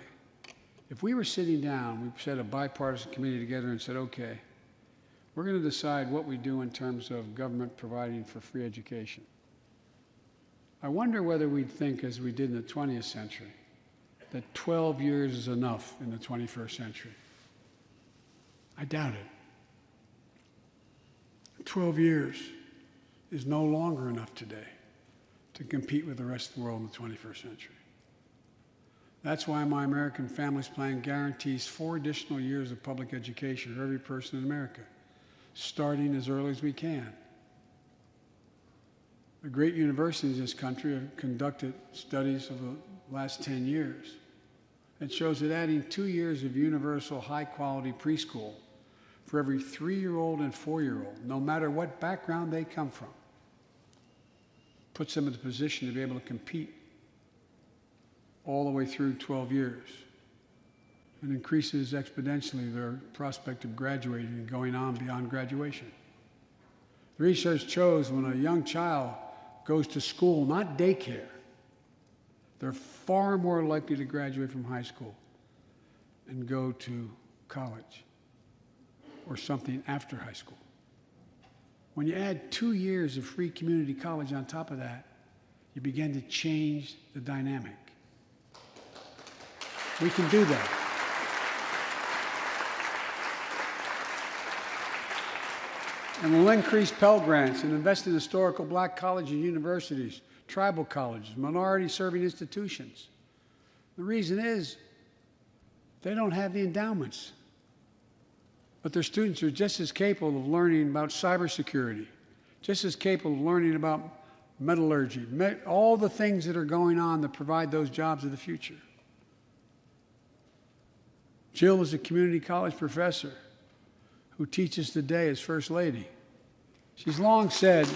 if we were sitting down, we set a bipartisan committee together and said, okay, we're going to decide what we do in terms of government providing for free education. I wonder whether we'd think, as we did in the 20th century, that 12 years is enough in the 21st century. I doubt it. 12 years is no longer enough today to compete with the rest of the world in the 21st century. That's why my American Families Plan guarantees 4 additional years of public education for every person in America, starting as early as we can. The great universities in this country have conducted studies of the last 10 years. It shows that adding 2 years of universal high-quality preschool for every 3-year-old and 4-year-old, no matter what background they come from, puts them in the position to be able to compete all the way through 12 years and increases exponentially their prospect of graduating and going on beyond graduation. The research shows when a young child goes to school, not daycare, they're far more likely to graduate from high school and go to college or something after high school. When you add 2 years of free community college on top of that, you begin to change the dynamic. We can do that. And we'll increase Pell Grants and invest in historical black colleges and universities, tribal colleges, minority-serving institutions. The reason is they don't have the endowments. But their students are just as capable of learning about cybersecurity, just as capable of learning about metallurgy, all the things that are going on that provide those jobs of the future. Jill is a community college professor who teaches today as First Lady. She's long said,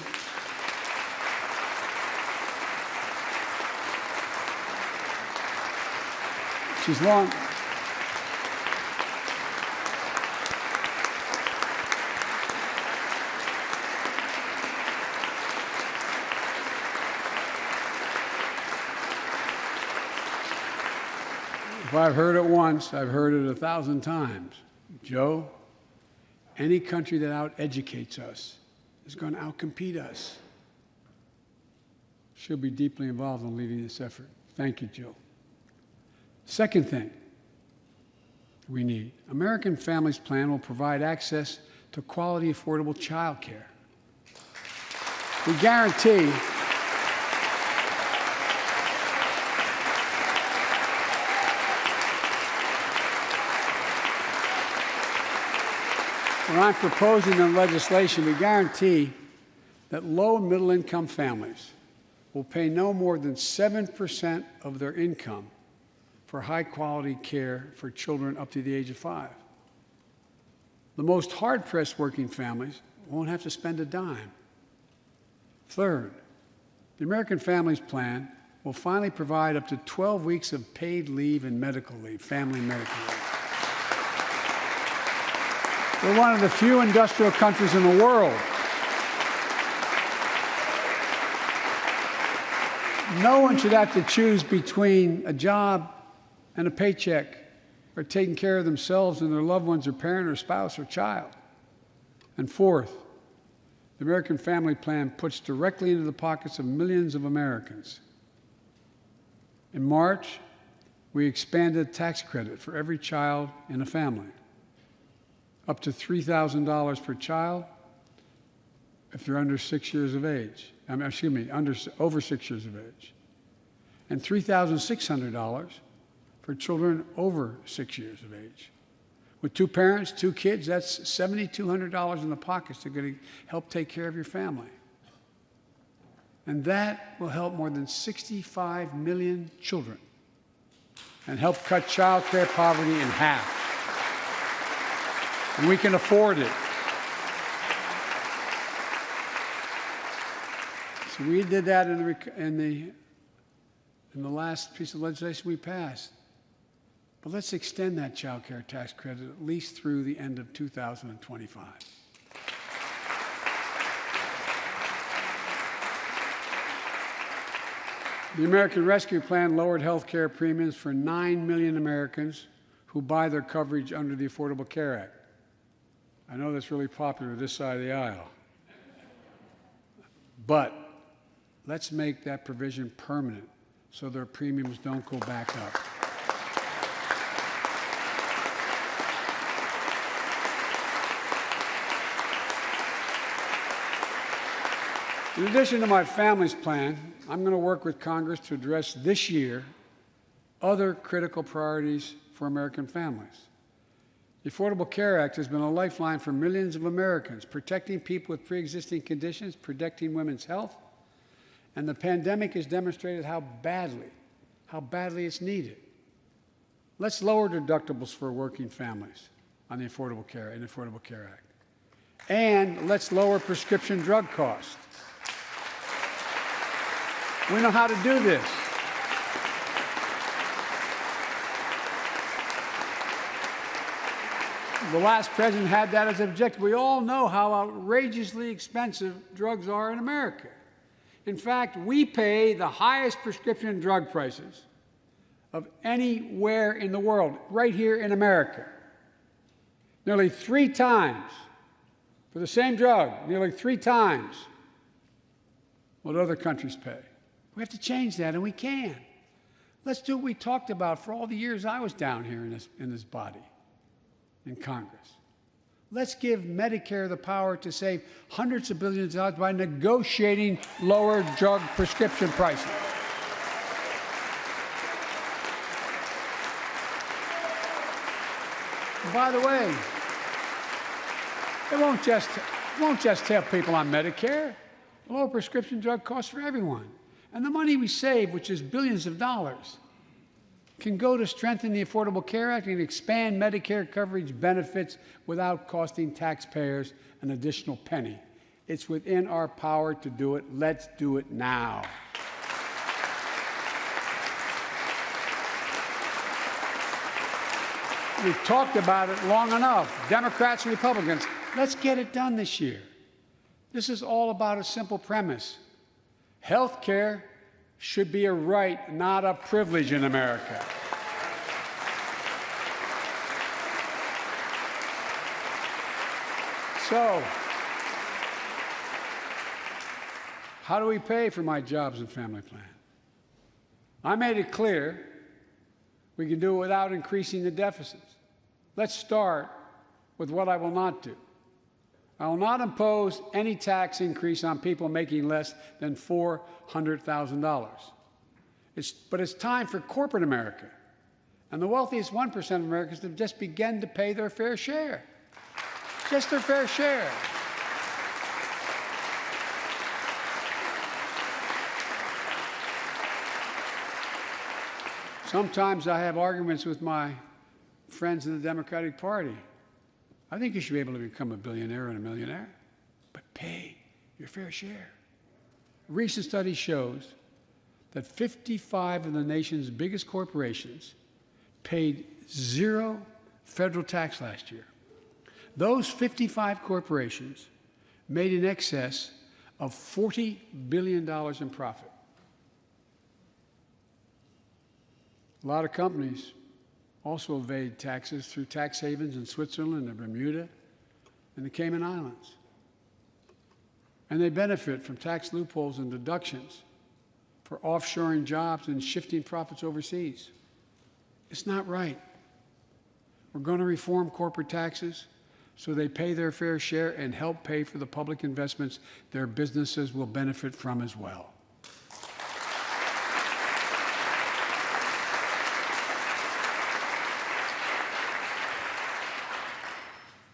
if I've heard it once, I've heard it 1,000 times. Joe, any country that out-educates us is going to outcompete us. She'll be deeply involved in leading this effort. Thank you, Jill. Second thing we need, American Families Plan will provide access to quality, affordable child care. We guarantee when I'm proposing the legislation, we guarantee that low and middle income families will pay no more than 7% of their income for high-quality care for children up to the age of 5. The most hard-pressed working families won't have to spend a dime. Third, the American Families Plan will finally provide up to 12 weeks of paid leave and medical leave, family medical leave. We're one of the few industrial countries in the world. No one should have to choose between a job and a paycheck or taking care of themselves and their loved ones or parent or spouse or child. And fourth, the American Family Plan puts directly into the pockets of millions of Americans. In March, we expanded tax credit for every child in a family, up to $3,000 per child if they're under 6 years of age. Over 6 years of age. And $3,600 for children over 6 years of age. With 2 parents, 2 kids, that's $7,200 in the pockets to help take care of your family. And that will help more than 65 million children and help cut child care poverty in half. And we can afford it. So we did that in the last piece of legislation we passed. But let's extend that child care tax credit at least through the end of 2025. The American Rescue Plan lowered health care premiums for 9 million Americans who buy their coverage under the Affordable Care Act. I know that's really popular this side of the aisle. But let's make that provision permanent so their premiums don't go back up. In addition to my family's plan, I'm going to work with Congress to address this year other critical priorities for American families. The Affordable Care Act has been a lifeline for millions of Americans, protecting people with pre-existing conditions, protecting women's health, and the pandemic has demonstrated how badly it's needed. Let's lower deductibles for working families on the Affordable Care Act. And let's lower prescription drug costs. We know how to do this. The last president had that as an objective. We all know how outrageously expensive drugs are in America. In fact, we pay the highest prescription drug prices of anywhere in the world, right here in America. Nearly 3 times for the same drug, nearly 3 times what other countries pay. We have to change that, and we can. Let's do what we talked about for all the years I was down here in this body, in Congress. Let's give Medicare the power to save hundreds of billions of dollars by negotiating lower drug prescription prices. And by the way, it won't just help people on Medicare. Lower prescription drug costs for everyone. And the money we save, which is billions of dollars, can go to strengthen the Affordable Care Act and expand Medicare coverage benefits without costing taxpayers an additional penny. It's within our power to do it. Let's do it now. We've talked about it long enough, Democrats and Republicans. Let's get it done this year. This is all about a simple premise. Health care should be a right, not a privilege in America. So, how do we pay for my jobs and family plan? I made it clear we can do it without increasing the deficits. Let's start with what I will not do. I will not impose any tax increase on people making less than $400,000. But it's time for corporate America and the wealthiest 1% of Americans to just begin to pay their fair share. Just their fair share. Sometimes I have arguments with my friends in the Democratic Party. I think you should be able to become a billionaire and a millionaire, but pay your fair share. A recent study shows that 55 of the nation's biggest corporations paid 0 federal tax last year. Those 55 corporations made in excess of $40 billion in profit. A lot of companies also evade taxes through tax havens in Switzerland and Bermuda and the Cayman Islands. And they benefit from tax loopholes and deductions for offshoring jobs and shifting profits overseas. It's not right. We're going to reform corporate taxes so they pay their fair share and help pay for the public investments their businesses will benefit from as well.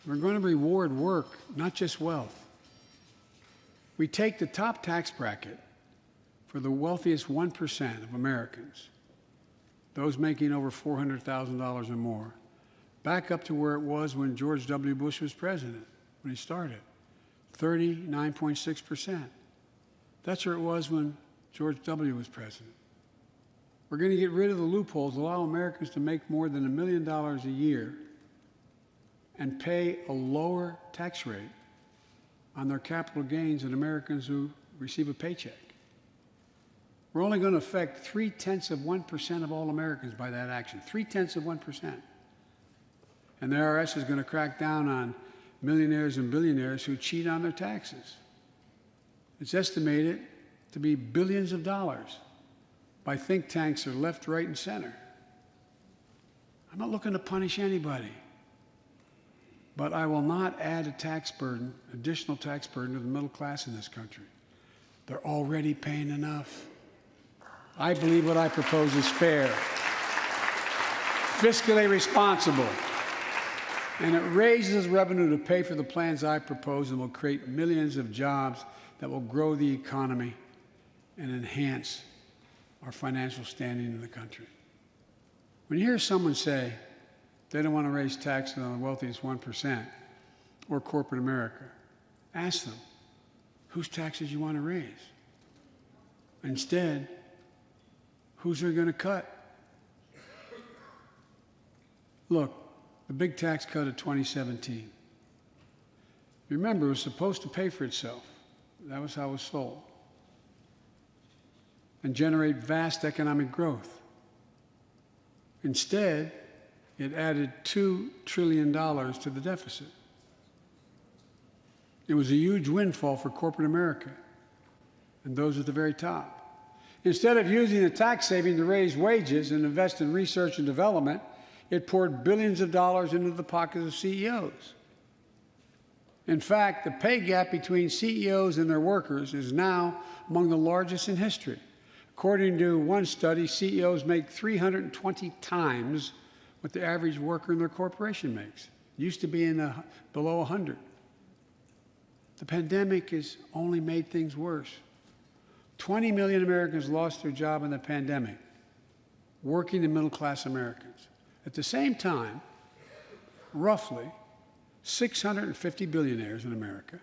We're going to reward work, not just wealth. We take the top tax bracket for the wealthiest 1% of Americans those making over $400,000 or more, back up to where it was when George W. Bush was president, when he started, 39.6%. That's where it was when George W. was president. We're going to get rid of the loopholes, allow Americans to make more than $1 million a year and pay a lower tax rate on their capital gains than Americans who receive a paycheck. We're only going to affect 0.3% of all Americans by that action, 0.3%. And the IRS is going to crack down on millionaires and billionaires who cheat on their taxes. It's estimated to be billions of dollars by think tanks that are left, right, and center. I'm not looking to punish anybody, but I will not add a tax burden, additional tax burden to the middle class in this country. They're already paying enough. I believe what I propose is fair, fiscally responsible, and it raises revenue to pay for the plans I propose and will create millions of jobs that will grow the economy and enhance our financial standing in the country. When you hear someone say they don't want to raise taxes on the wealthiest 1% or corporate America, ask them, whose taxes you want to raise? Instead, who's they going to cut? Look, the big tax cut of 2017. Remember, it was supposed to pay for itself. That was how it was sold. And generate vast economic growth. Instead, it added $2 trillion to the deficit. It was a huge windfall for corporate America and those at the very top. Instead of using the tax saving to raise wages and invest in research and development, it poured billions of dollars into the pockets of CEOs. In fact, the pay gap between CEOs and their workers is now among the largest in history. According to one study, CEOs make 320 times what the average worker in their corporation makes. It used to be below 100. The pandemic has only made things worse. 20 million Americans lost their job in the pandemic, working and middle-class Americans. At the same time, roughly 650 billionaires in America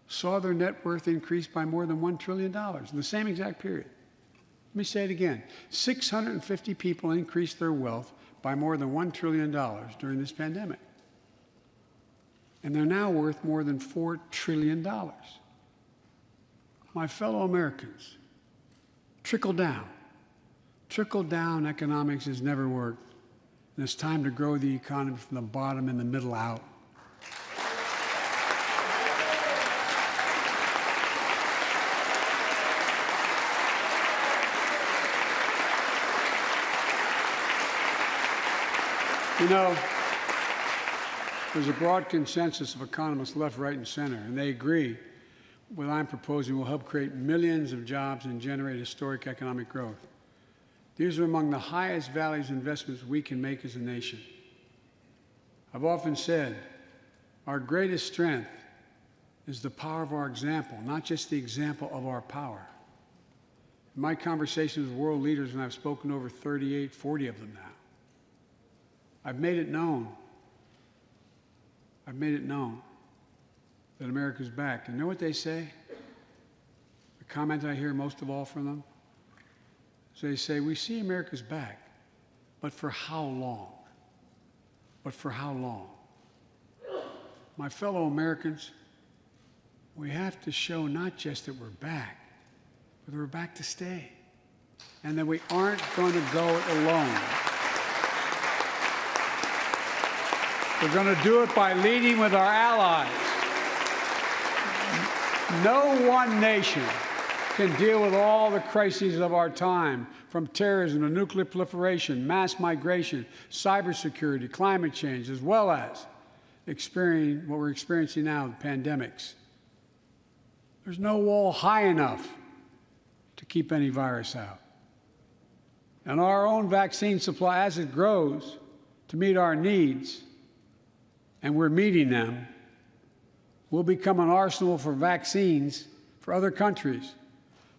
saw their net worth increase by more than $1 trillion in the same exact period. Let me say it again. 650 people increased their wealth by more than $1 trillion during this pandemic. And they're now worth more than $4 trillion. My fellow Americans, trickle down economics has never worked. And it's time to grow the economy from the bottom and the middle out. You know, there's a broad consensus of economists left, right, and center, and they agree what I'm proposing will help create millions of jobs and generate historic economic growth. These are among the highest values investments we can make as a nation. I've often said our greatest strength is the power of our example, not just the example of our power. In my conversations with world leaders, and I've spoken to over 38, 40 of them now, I've made it known that America's back. And you know what they say? The comment I hear most of all from them? So they say, we see America's back, but for how long? But for how long? My fellow Americans, we have to show not just that we're back, but that we're back to stay, and that we aren't going to go it alone. We're going to do it by leading with our allies. No one nation can deal with all the crises of our time, from terrorism to nuclear proliferation, mass migration, cybersecurity, climate change, as well as what we're experiencing now, pandemics. There's no wall high enough to keep any virus out. And our own vaccine supply, as it grows to meet our needs, and we're meeting them, will become an arsenal for vaccines for other countries,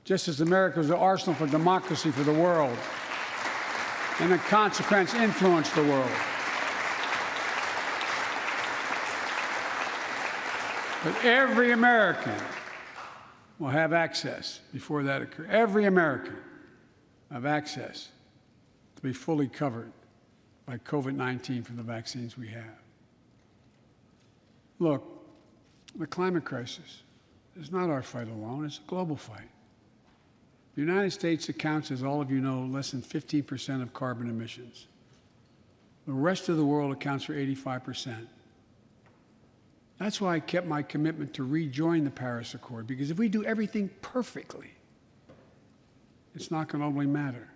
just as America is an arsenal for democracy for the world. and in consequence influence the world. But every American will have access before that occurs. Every American will have access to be fully covered by COVID-19 from the vaccines we have. Look, the climate crisis is not our fight alone, it's a global fight. The United States accounts, as all of you know, less than 15% of carbon emissions. The rest of the world accounts for 85%. That's why I kept my commitment to rejoin the Paris Accord, because if we do everything perfectly, it's not going to only matter.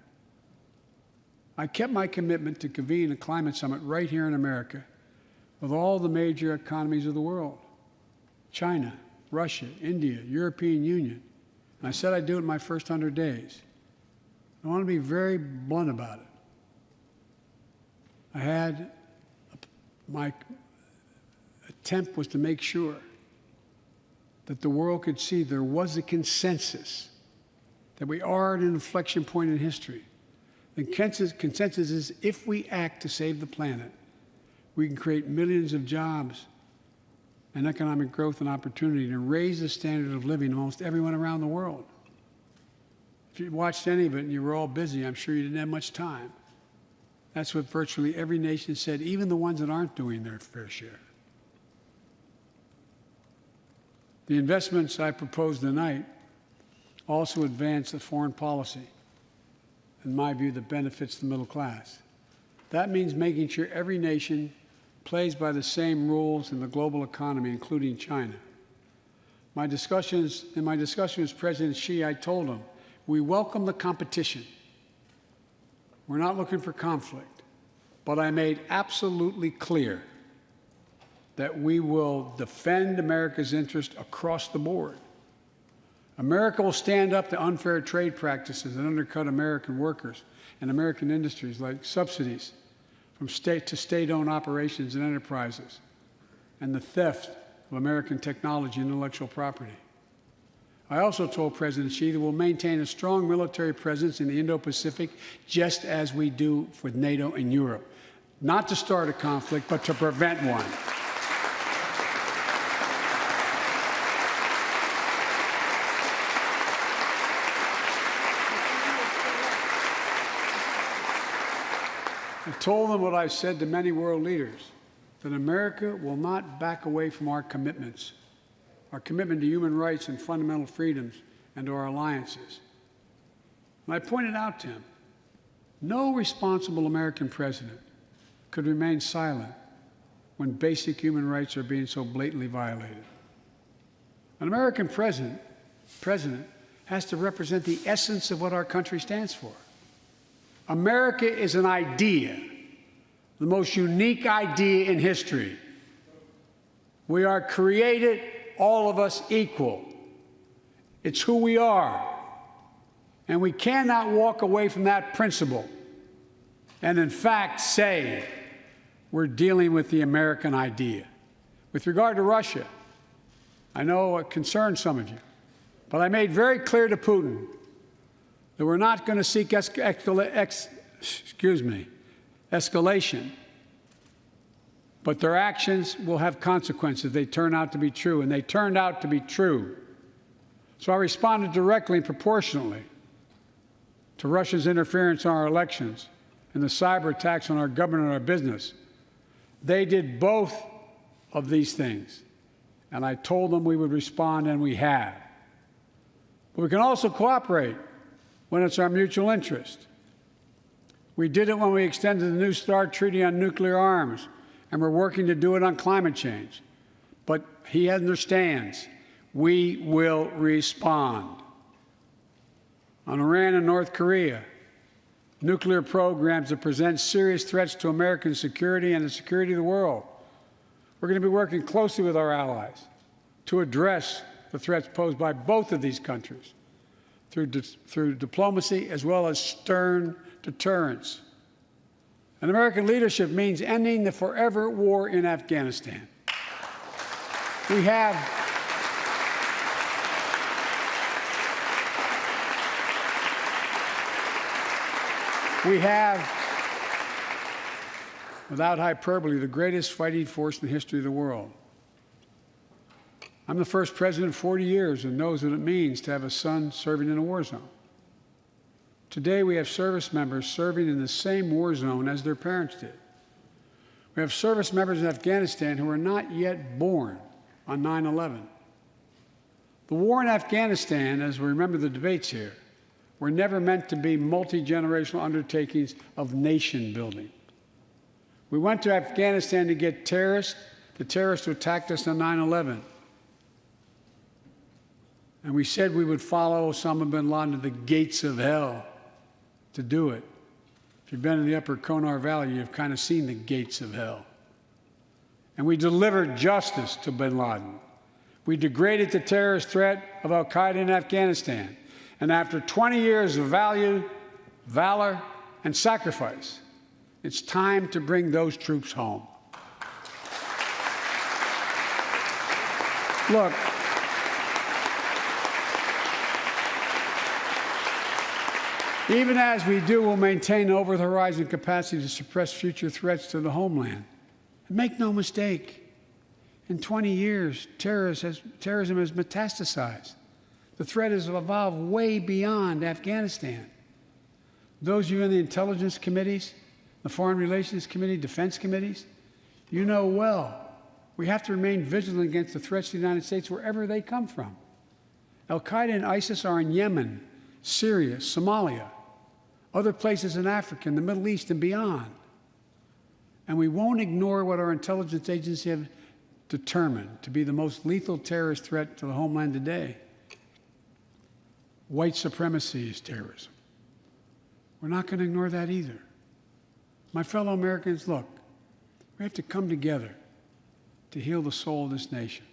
I kept my commitment to convene a climate summit right here in America with all the major economies of the world: China, Russia, India, European Union. And I said I'd do it in my first 100 days. I want to be very blunt about it. My attempt was to make sure that the world could see there was a consensus, that we are at an inflection point in history. The consensus is if we act to save the planet, we can create millions of jobs and economic growth and opportunity and raise the standard of living of almost everyone around the world. If you watched any of it and you were all busy, I'm sure you didn't have much time. That's what virtually every nation said, even the ones that aren't doing their fair share. The investments I proposed tonight also advance a foreign policy, in my view, that benefits the middle class. That means making sure every nation plays by the same rules in the global economy, including China. In my discussion with President Xi, I told him, we welcome the competition. We're not looking for conflict. But I made absolutely clear that we will defend America's interest across the board. America will stand up to unfair trade practices that undercut American workers and American industries, like subsidies from state to state-owned operations and enterprises, and the theft of American technology and intellectual property. I also told President Xi that we'll maintain a strong military presence in the Indo-Pacific, just as we do with NATO and Europe, not to start a conflict, but to prevent one. I told them what I've said to many world leaders, that America will not back away from our commitments, our commitment to human rights and fundamental freedoms and to our alliances. And I pointed out to him, no responsible American president could remain silent when basic human rights are being so blatantly violated. An American president has to represent the essence of what our country stands for. America is an idea, the most unique idea in history. We are created, all of us, equal. It's who we are. And we cannot walk away from that principle and, in fact, say we're dealing with the American idea. With regard to Russia, I know it concerns some of you, but I made very clear to Putin that we're not going to seek escalation, but their actions will have consequences if they turn out to be true, and they turned out to be true. So I responded directly and proportionately to Russia's interference in our elections and the cyber attacks on our government and our business. They did both of these things, and I told them we would respond, and we have. But we can also cooperate when it's our mutual interest. We did it when we extended the New START Treaty on nuclear arms, and we're working to do it on climate change. But he understands we will respond. On Iran and North Korea, nuclear programs that present serious threats to American security and the security of the world. We're going to be working closely with our allies to address the threats posed by both of these countries through diplomacy as well as stern deterrence. And American leadership means ending the forever war in Afghanistan. We have without hyperbole, the greatest fighting force in the history of the world. I'm the first president in 40 years that knows what it means to have a son serving in a war zone. Today, we have service members serving in the same war zone as their parents did. We have service members in Afghanistan who are not yet born on 9/11. The war in Afghanistan, as we remember the debates here, were never meant to be multi-generational undertakings of nation building. We went to Afghanistan to get the terrorists who attacked us on 9/11. And we said we would follow Osama bin Laden to the gates of hell to do it. If you've been in the upper Konar Valley, you've kind of seen the gates of hell. And we delivered justice to bin Laden. We degraded the terrorist threat of al-Qaeda in Afghanistan. And after 20 years of valor, and sacrifice, it's time to bring those troops home. Look, even as we do, we'll maintain over-the-horizon capacity to suppress future threats to the homeland. And make no mistake, in 20 years, terrorism has metastasized. The threat has evolved way beyond Afghanistan. Those of you in the intelligence committees, the foreign relations committee, defense committees, you know well, we have to remain vigilant against the threats to the United States wherever they come from. Al-Qaeda and ISIS are in Yemen, Syria, Somalia, other places in Africa, in the Middle East, and beyond. And we won't ignore what our intelligence agencies have determined to be the most lethal terrorist threat to the homeland today. White supremacy is terrorism. We're not going to ignore that either. My fellow Americans, look, we have to come together to heal the soul of this nation.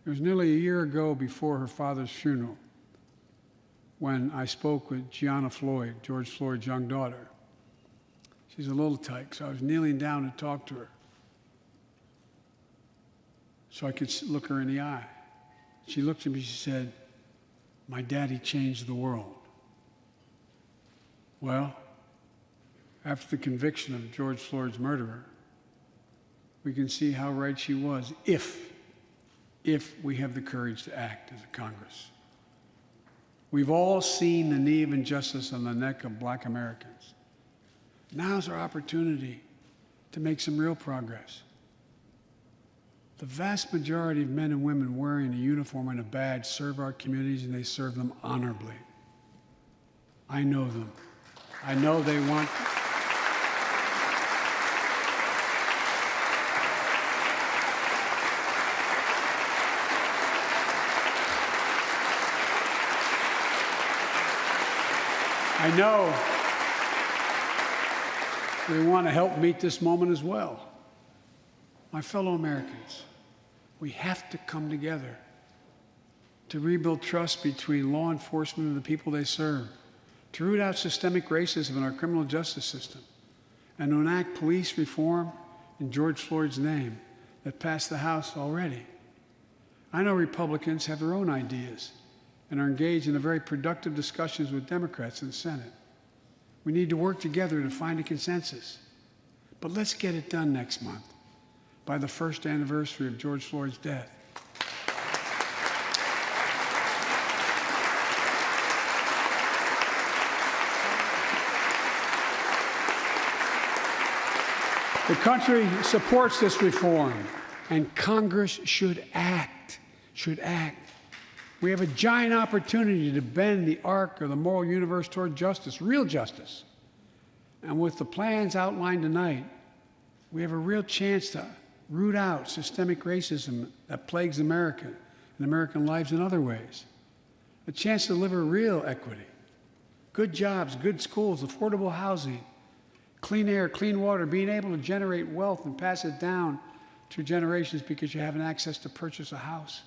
It was nearly a year ago before her father's funeral when I spoke with Gianna Floyd, George Floyd's young daughter. She's a little tyke, so I was kneeling down to talk to her so I could look her in the eye. She looked at me, she said, "My daddy changed the world." Well, after the conviction of George Floyd's murderer, we can see how right she was if we have the courage to act as a Congress. We've all seen the knee of injustice on the neck of Black Americans. Now's our opportunity to make some real progress. The vast majority of men and women wearing a uniform and a badge serve our communities, and they serve them honorably. I know them. I know they want... I know they want to help meet this moment as well. My fellow Americans, we have to come together to rebuild trust between law enforcement and the people they serve, to root out systemic racism in our criminal justice system, and to enact police reform in George Floyd's name that passed the House already. I know Republicans have their own ideas and are engaged in very productive discussions with Democrats in the Senate. We need to work together to find a consensus. But let's get it done next month, by the first anniversary of George Floyd's death. The country supports this reform, and Congress should act. We have a giant opportunity to bend the arc of the moral universe toward justice, real justice. And with the plans outlined tonight, we have a real chance to root out systemic racism that plagues America and American lives in other ways. A chance to deliver real equity, good jobs, good schools, affordable housing, clean air, clean water, being able to generate wealth and pass it down through generations because you have access to purchase a house.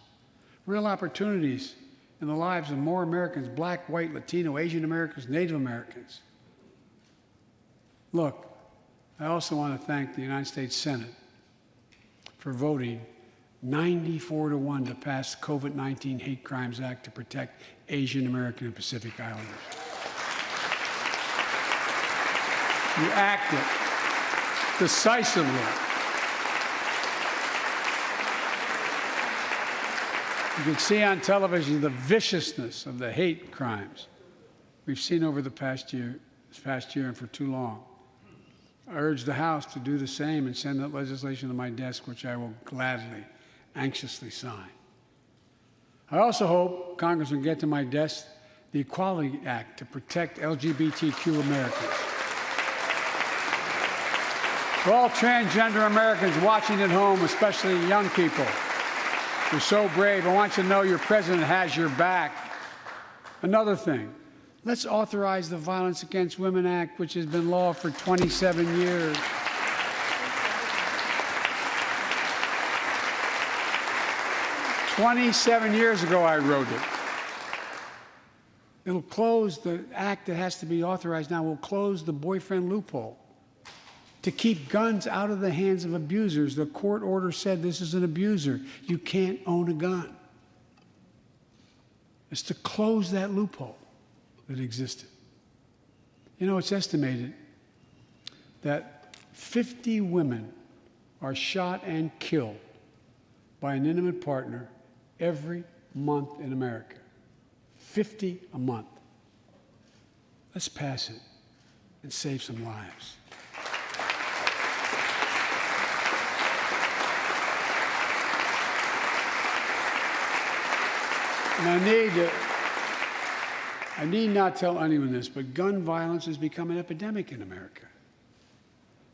Real opportunities in the lives of more Americans, Black, white, Latino, Asian Americans, Native Americans. Look, I also want to thank the United States Senate for voting 94-1 to pass the COVID-19 Hate Crimes Act to protect Asian American and Pacific Islanders. You acted. decisively. You can see on television the viciousness of the hate crimes we've seen over this past year and for too long. I urge the House to do the same and send that legislation to my desk, which I will gladly, anxiously sign. I also hope Congress will get to my desk the Equality Act to protect LGBTQ Americans. For all transgender Americans watching at home, especially young people, you're so brave. I want you to know your president has your back. Another thing, let's authorize the Violence Against Women Act, which has been law for 27 years. "27 years ago, I wrote it. It'll close the act that has to be authorized now, will close the boyfriend loophole to keep guns out of the hands of abusers. The court order said this is an abuser. You can't own a gun. It's to close that loophole that existed. You know, it's estimated that 50 women are shot and killed by an intimate partner every month in America. 50 a month. Let's pass it and save some lives. And I need not tell anyone this, but gun violence has become an epidemic in America.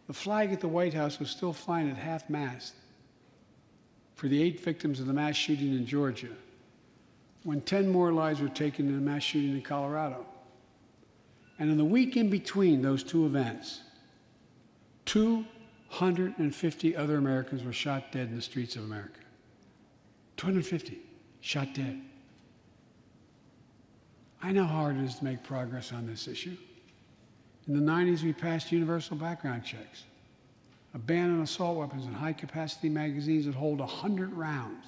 The flag at the White House was still flying at half-mast for the 8 victims of the mass shooting in Georgia, when 10 more lives were taken in a mass shooting in Colorado. And in the week in between those two events, 250 other Americans were shot dead in the streets of America. 250 shot dead. I know how hard it is to make progress on this issue. In the 90s, we passed universal background checks, a ban on assault weapons and high-capacity magazines that hold 100 rounds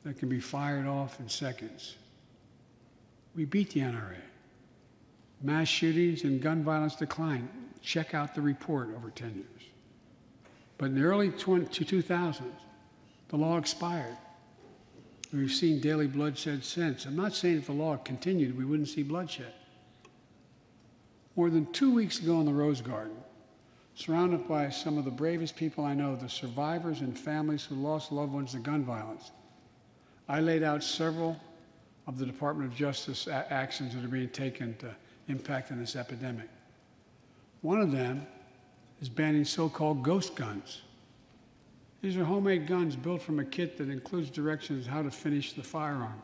that can be fired off in seconds. We beat the NRA. Mass shootings and gun violence declined. Check out the report over 10 years. But in the early 2000s, the law expired. We've seen daily bloodshed since. I'm not saying if the law continued, we wouldn't see bloodshed. More than 2 weeks ago in the Rose Garden, surrounded by some of the bravest people I know, the survivors and families who lost loved ones to gun violence, I laid out several of the Department of Justice actions that are being taken to impact on this epidemic. One of them is banning so-called ghost guns. These are homemade guns built from a kit that includes directions how to finish the firearm.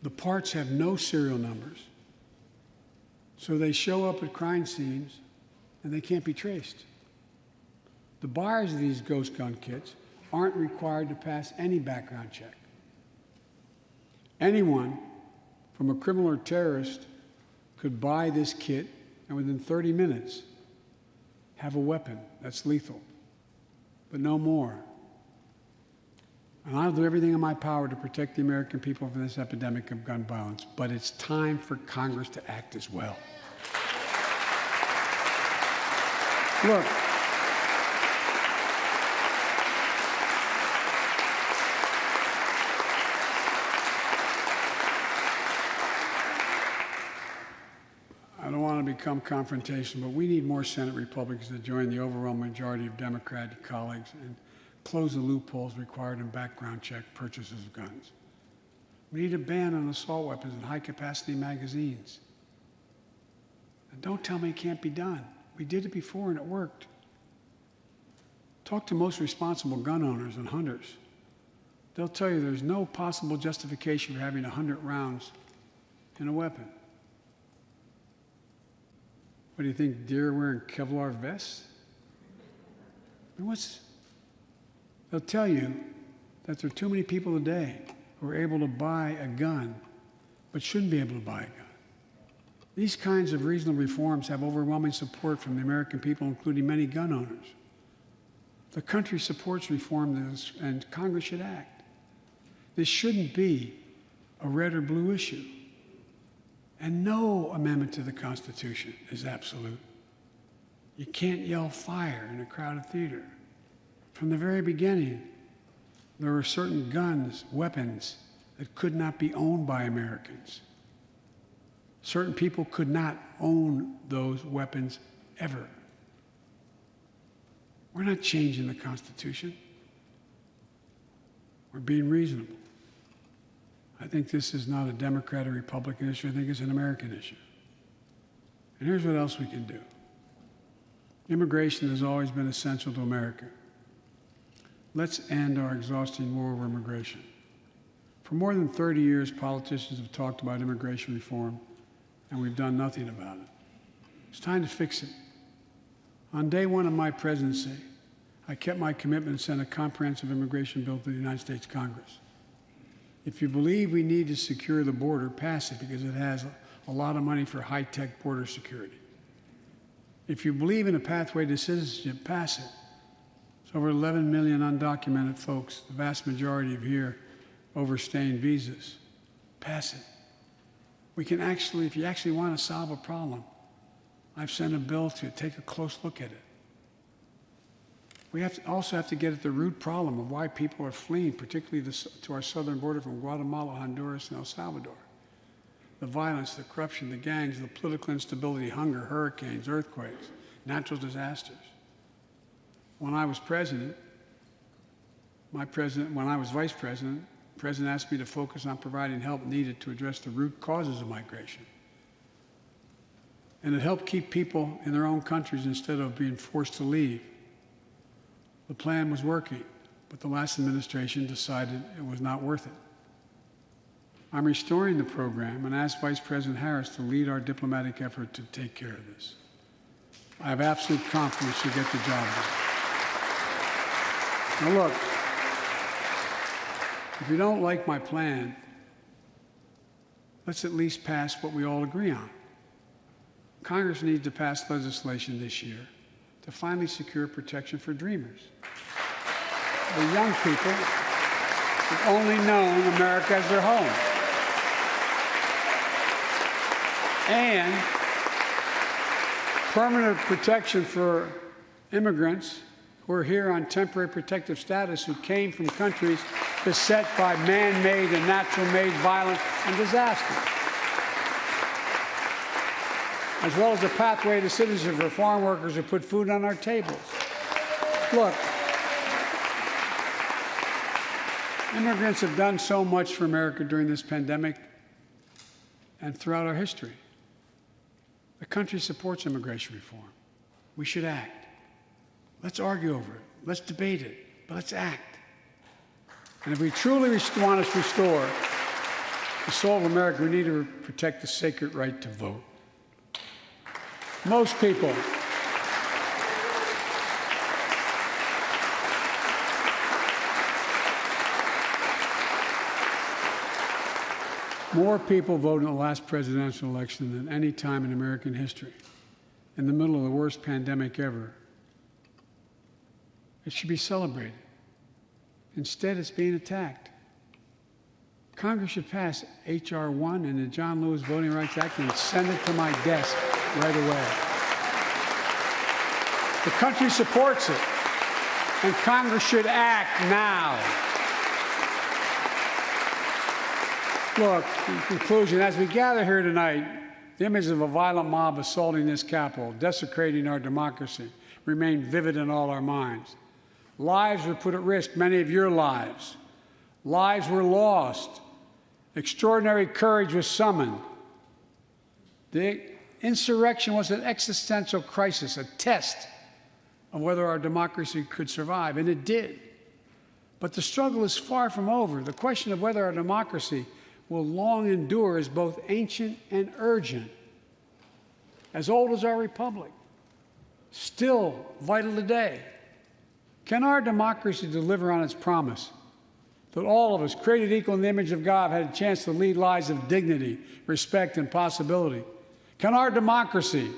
The parts have no serial numbers, so they show up at crime scenes and they can't be traced. The buyers of these ghost gun kits aren't required to pass any background check. Anyone, from a criminal or terrorist, could buy this kit and within 30 minutes have a weapon that's lethal, but no more. And I'll do everything in my power to protect the American people from this epidemic of gun violence, but it's time for Congress to act as well. Look, I don't want to become confrontational, but we need more Senate Republicans to join the overwhelming majority of Democratic colleagues and close the loopholes required in background check purchases of guns. We need a ban on assault weapons and high-capacity magazines. And don't tell me it can't be done. We did it before and it worked. Talk to most responsible gun owners and hunters. They'll tell you there's no possible justification for having 100 rounds in a weapon. What do you think, deer are wearing Kevlar vests? I mean, they'll tell you that there are too many people today who are able to buy a gun but shouldn't be able to buy a gun. These kinds of reasonable reforms have overwhelming support from the American people, including many gun owners. The country supports reform, and Congress should act. This shouldn't be a red or blue issue. And no amendment to the Constitution is absolute. You can't yell fire in a crowded theater. From the very beginning, there were certain guns, weapons, that could not be owned by Americans. Certain people could not own those weapons ever. We're not changing the Constitution. We're being reasonable. I think this is not a Democrat or Republican issue. I think it's an American issue. And here's what else we can do. Immigration has always been essential to America. Let's end our exhausting war over immigration. For more than 30 years, politicians have talked about immigration reform, and we've done nothing about it. It's time to fix it. On day one of my presidency, I kept my commitment and sent a comprehensive immigration bill to the United States Congress. If you believe we need to secure the border, pass it because it has a lot of money for high-tech border security. If you believe in a pathway to citizenship, pass it. There's over 11 million undocumented folks, the vast majority of here overstaying visas. Pass it. We can actually, if you actually want to solve a problem, I've sent a bill to take a close look at it. We also have to get at the root problem of why people are fleeing, particularly to our southern border from Guatemala, Honduras, and El Salvador. The violence, the corruption, the gangs, the political instability, hunger, hurricanes, earthquakes, natural disasters. When I was president, when I was vice president, the president asked me to focus on providing help needed to address the root causes of migration. And it helped keep people in their own countries instead of being forced to leave. The plan was working, but the last administration decided it was not worth it. I'm restoring the program and asked Vice President Harris to lead our diplomatic effort to take care of this. I have absolute confidence she'll get the job done. Now look, if you don't like my plan, let's at least pass what we all agree on. Congress needs to pass legislation this year to finally secure protection for dreamers. The young people who've only known America as their home. And permanent protection for immigrants who are here on temporary protective status who came from countries beset by man-made and natural-made violence and disaster. As well as a pathway to citizenship for farm workers who put food on our tables. Look, immigrants have done so much for America during this pandemic and throughout our history. The country supports immigration reform. We should act. Let's argue over it. Let's debate it. But let's act. And if we truly want to restore the soul of America, we need to protect the sacred right to vote. Most people more people voted in the last presidential election than any time in American history, in the middle of the worst pandemic ever. It should be celebrated. Instead, it's being attacked. Congress should pass H.R. 1 and the John Lewis Voting Rights Act and send it to my desk right away. The country supports it, and Congress should act now. Look, in conclusion, as we gather here tonight, the image of a violent mob assaulting this Capitol, desecrating our democracy, remain vivid in all our minds. Lives were put at risk, many of your lives. Lives were lost. Extraordinary courage was summoned. The insurrection was an existential crisis, a test of whether our democracy could survive, and it did. But the struggle is far from over. The question of whether our democracy will long endure is both ancient and urgent. As old as our republic, still vital today. Can our democracy deliver on its promise that all of us, created equal in the image of God, had a chance to lead lives of dignity, respect, and possibility? Can our democracy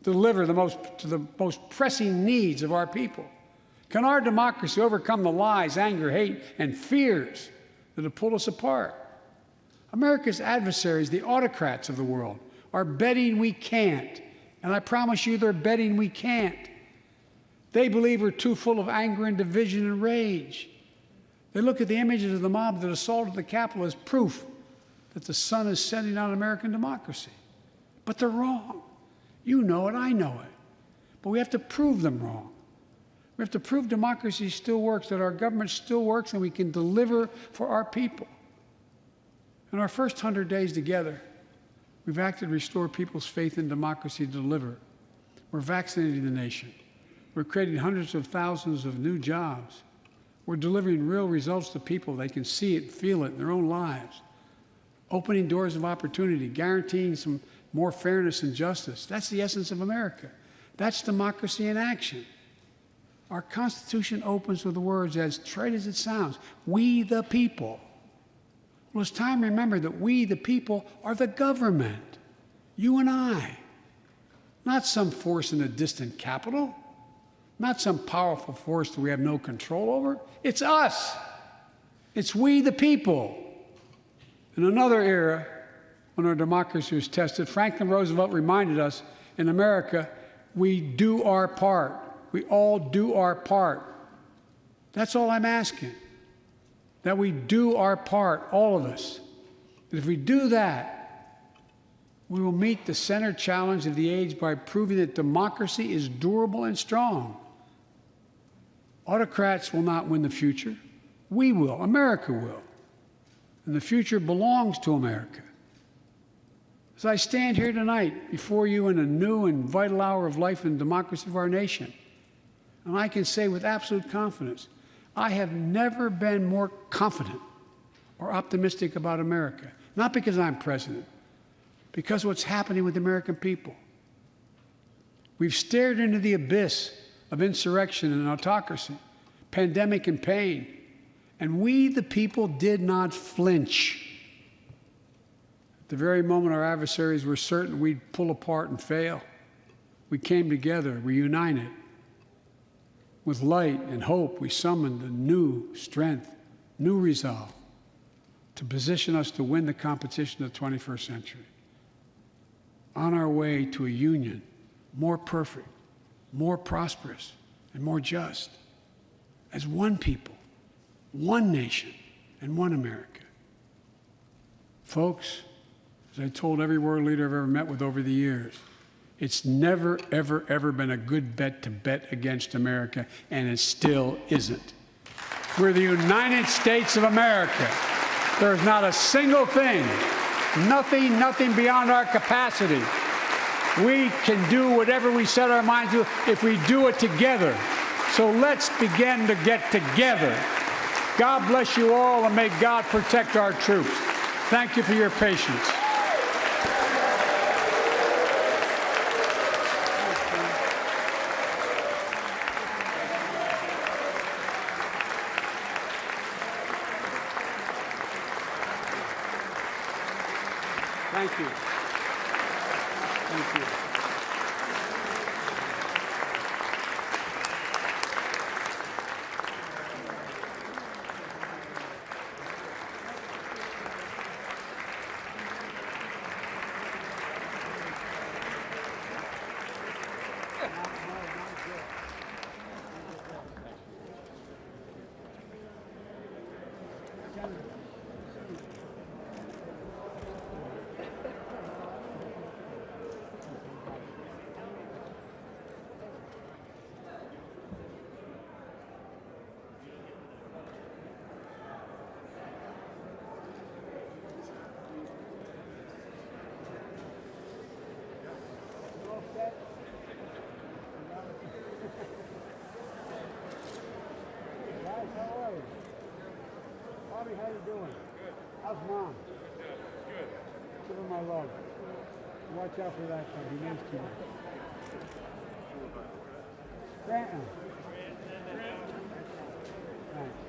deliver to the most pressing needs of our people? Can our democracy overcome the lies, anger, hate, and fears that have pulled us apart? America's adversaries, the autocrats of the world, are betting we can't And I promise you they're betting we can't. They believe we're too full of anger and division and rage. They look at the images of the mob that assaulted the Capitol as proof that the sun is setting on American democracy. But they're wrong. You know it, I know it. But we have to prove them wrong. We have to prove democracy still works, that our government still works, and we can deliver for our people. In our first 100 days together, we've acted to restore people's faith in democracy to deliver. We're vaccinating the nation. We're creating hundreds of thousands of new jobs. We're delivering real results to people. They can see it, feel it in their own lives. Opening doors of opportunity, guaranteeing some more fairness and justice. That's the essence of America. That's democracy in action. Our Constitution opens with the words, as trite as it sounds, we the people. Well, it's time to remember that we the people are the government. You and I. Not some force in a distant capital. Not some powerful force that we have no control over. It's us. It's we the people. In another era, when our democracy was tested, Franklin Roosevelt reminded us, in America, we do our part. We all do our part. That's all I'm asking. That we do our part, all of us. And if we do that, we will meet the center challenge of the age by proving that democracy is durable and strong. Autocrats will not win the future. We will. America will. And the future belongs to America. As I stand here tonight before you in a new and vital hour of life and democracy of our nation, and I can say with absolute confidence, I have never been more confident or optimistic about America. Not because I'm president, because of what's happening with the American people. We've stared into the abyss of insurrection and autocracy, pandemic and pain, and we, the people, did not flinch. At the very moment our adversaries were certain we'd pull apart and fail, we came together, we united. With light and hope, we summoned a new strength, new resolve to position us to win the competition of the 21st century. On our way to a union more perfect, more prosperous, and more just, as one people, one nation, and one America. Folks, as I told every world leader I've ever met with over the years, it's never, ever, ever been a good bet to bet against America, and it still isn't. We're the United States of America. There's not a single thing, nothing beyond our capacity. We can do whatever we set our minds to if we do it together. So let's begin to get together. God bless you all, and may God protect our troops. Thank you for your patience. Thank you. Thank you. Bobby, how you doing? Good. How's Mom? Good. Give her my love. Watch out for that one. Be nice to her. Stanton. Thanks.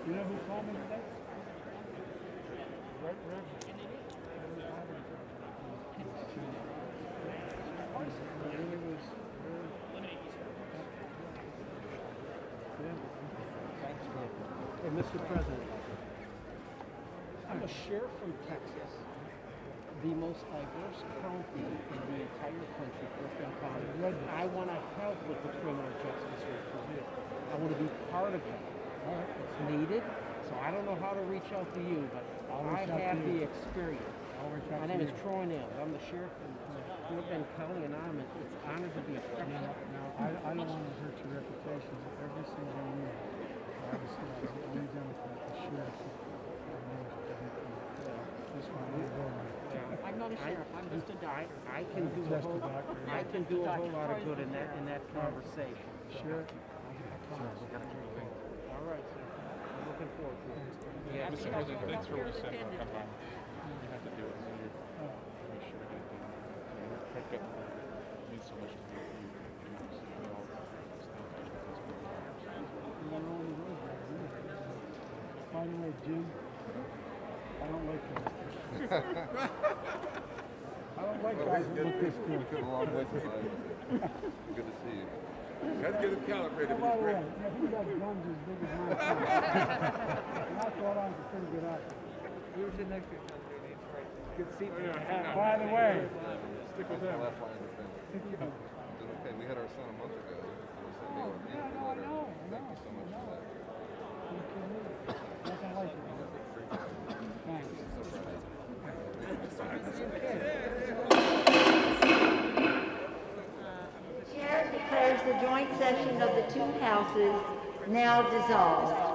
You know who called me today? Right, Rev. Hey, Mr. President, I'm a sheriff from Texas, the most diverse county in the entire country, Hadapan Kongres. I want to help with the criminal justice reform. I want to be part of it. It's needed, so I don't know how to reach out to you, but I have the experience. My name is Troy Nails. I'm the sheriff from Hadapan County, and it's an honor to be a part of it. I don't want to hurt your reputation, but every single year, obviously, I've only done it for the sheriff. I'm not a sheriff. I'm just a doctor. I can do a whole lot of good in that conversation. Sure. All right, sir. I'm looking forward to it. Yeah, Mr. President, thanks for what you said about come on. You have to do it. So you're make sure that it means so much to me. By the way, Jim, I don't like that. I don't white guys that look this good. Come a long way from Good to see you. Had to get him calibrated. Oh, by the way, he got guns as big as mine. And I thought I was a pretty good actor. We were sitting next to each other. Good seat. By the way, Stick with them. Last line of defense. Okay, we had our son a month ago. oh, yeah, no, I know. Thank you so much for that. You kidding me? Nothing like it. Thanks. The chair declares the joint session of the two houses now dissolved.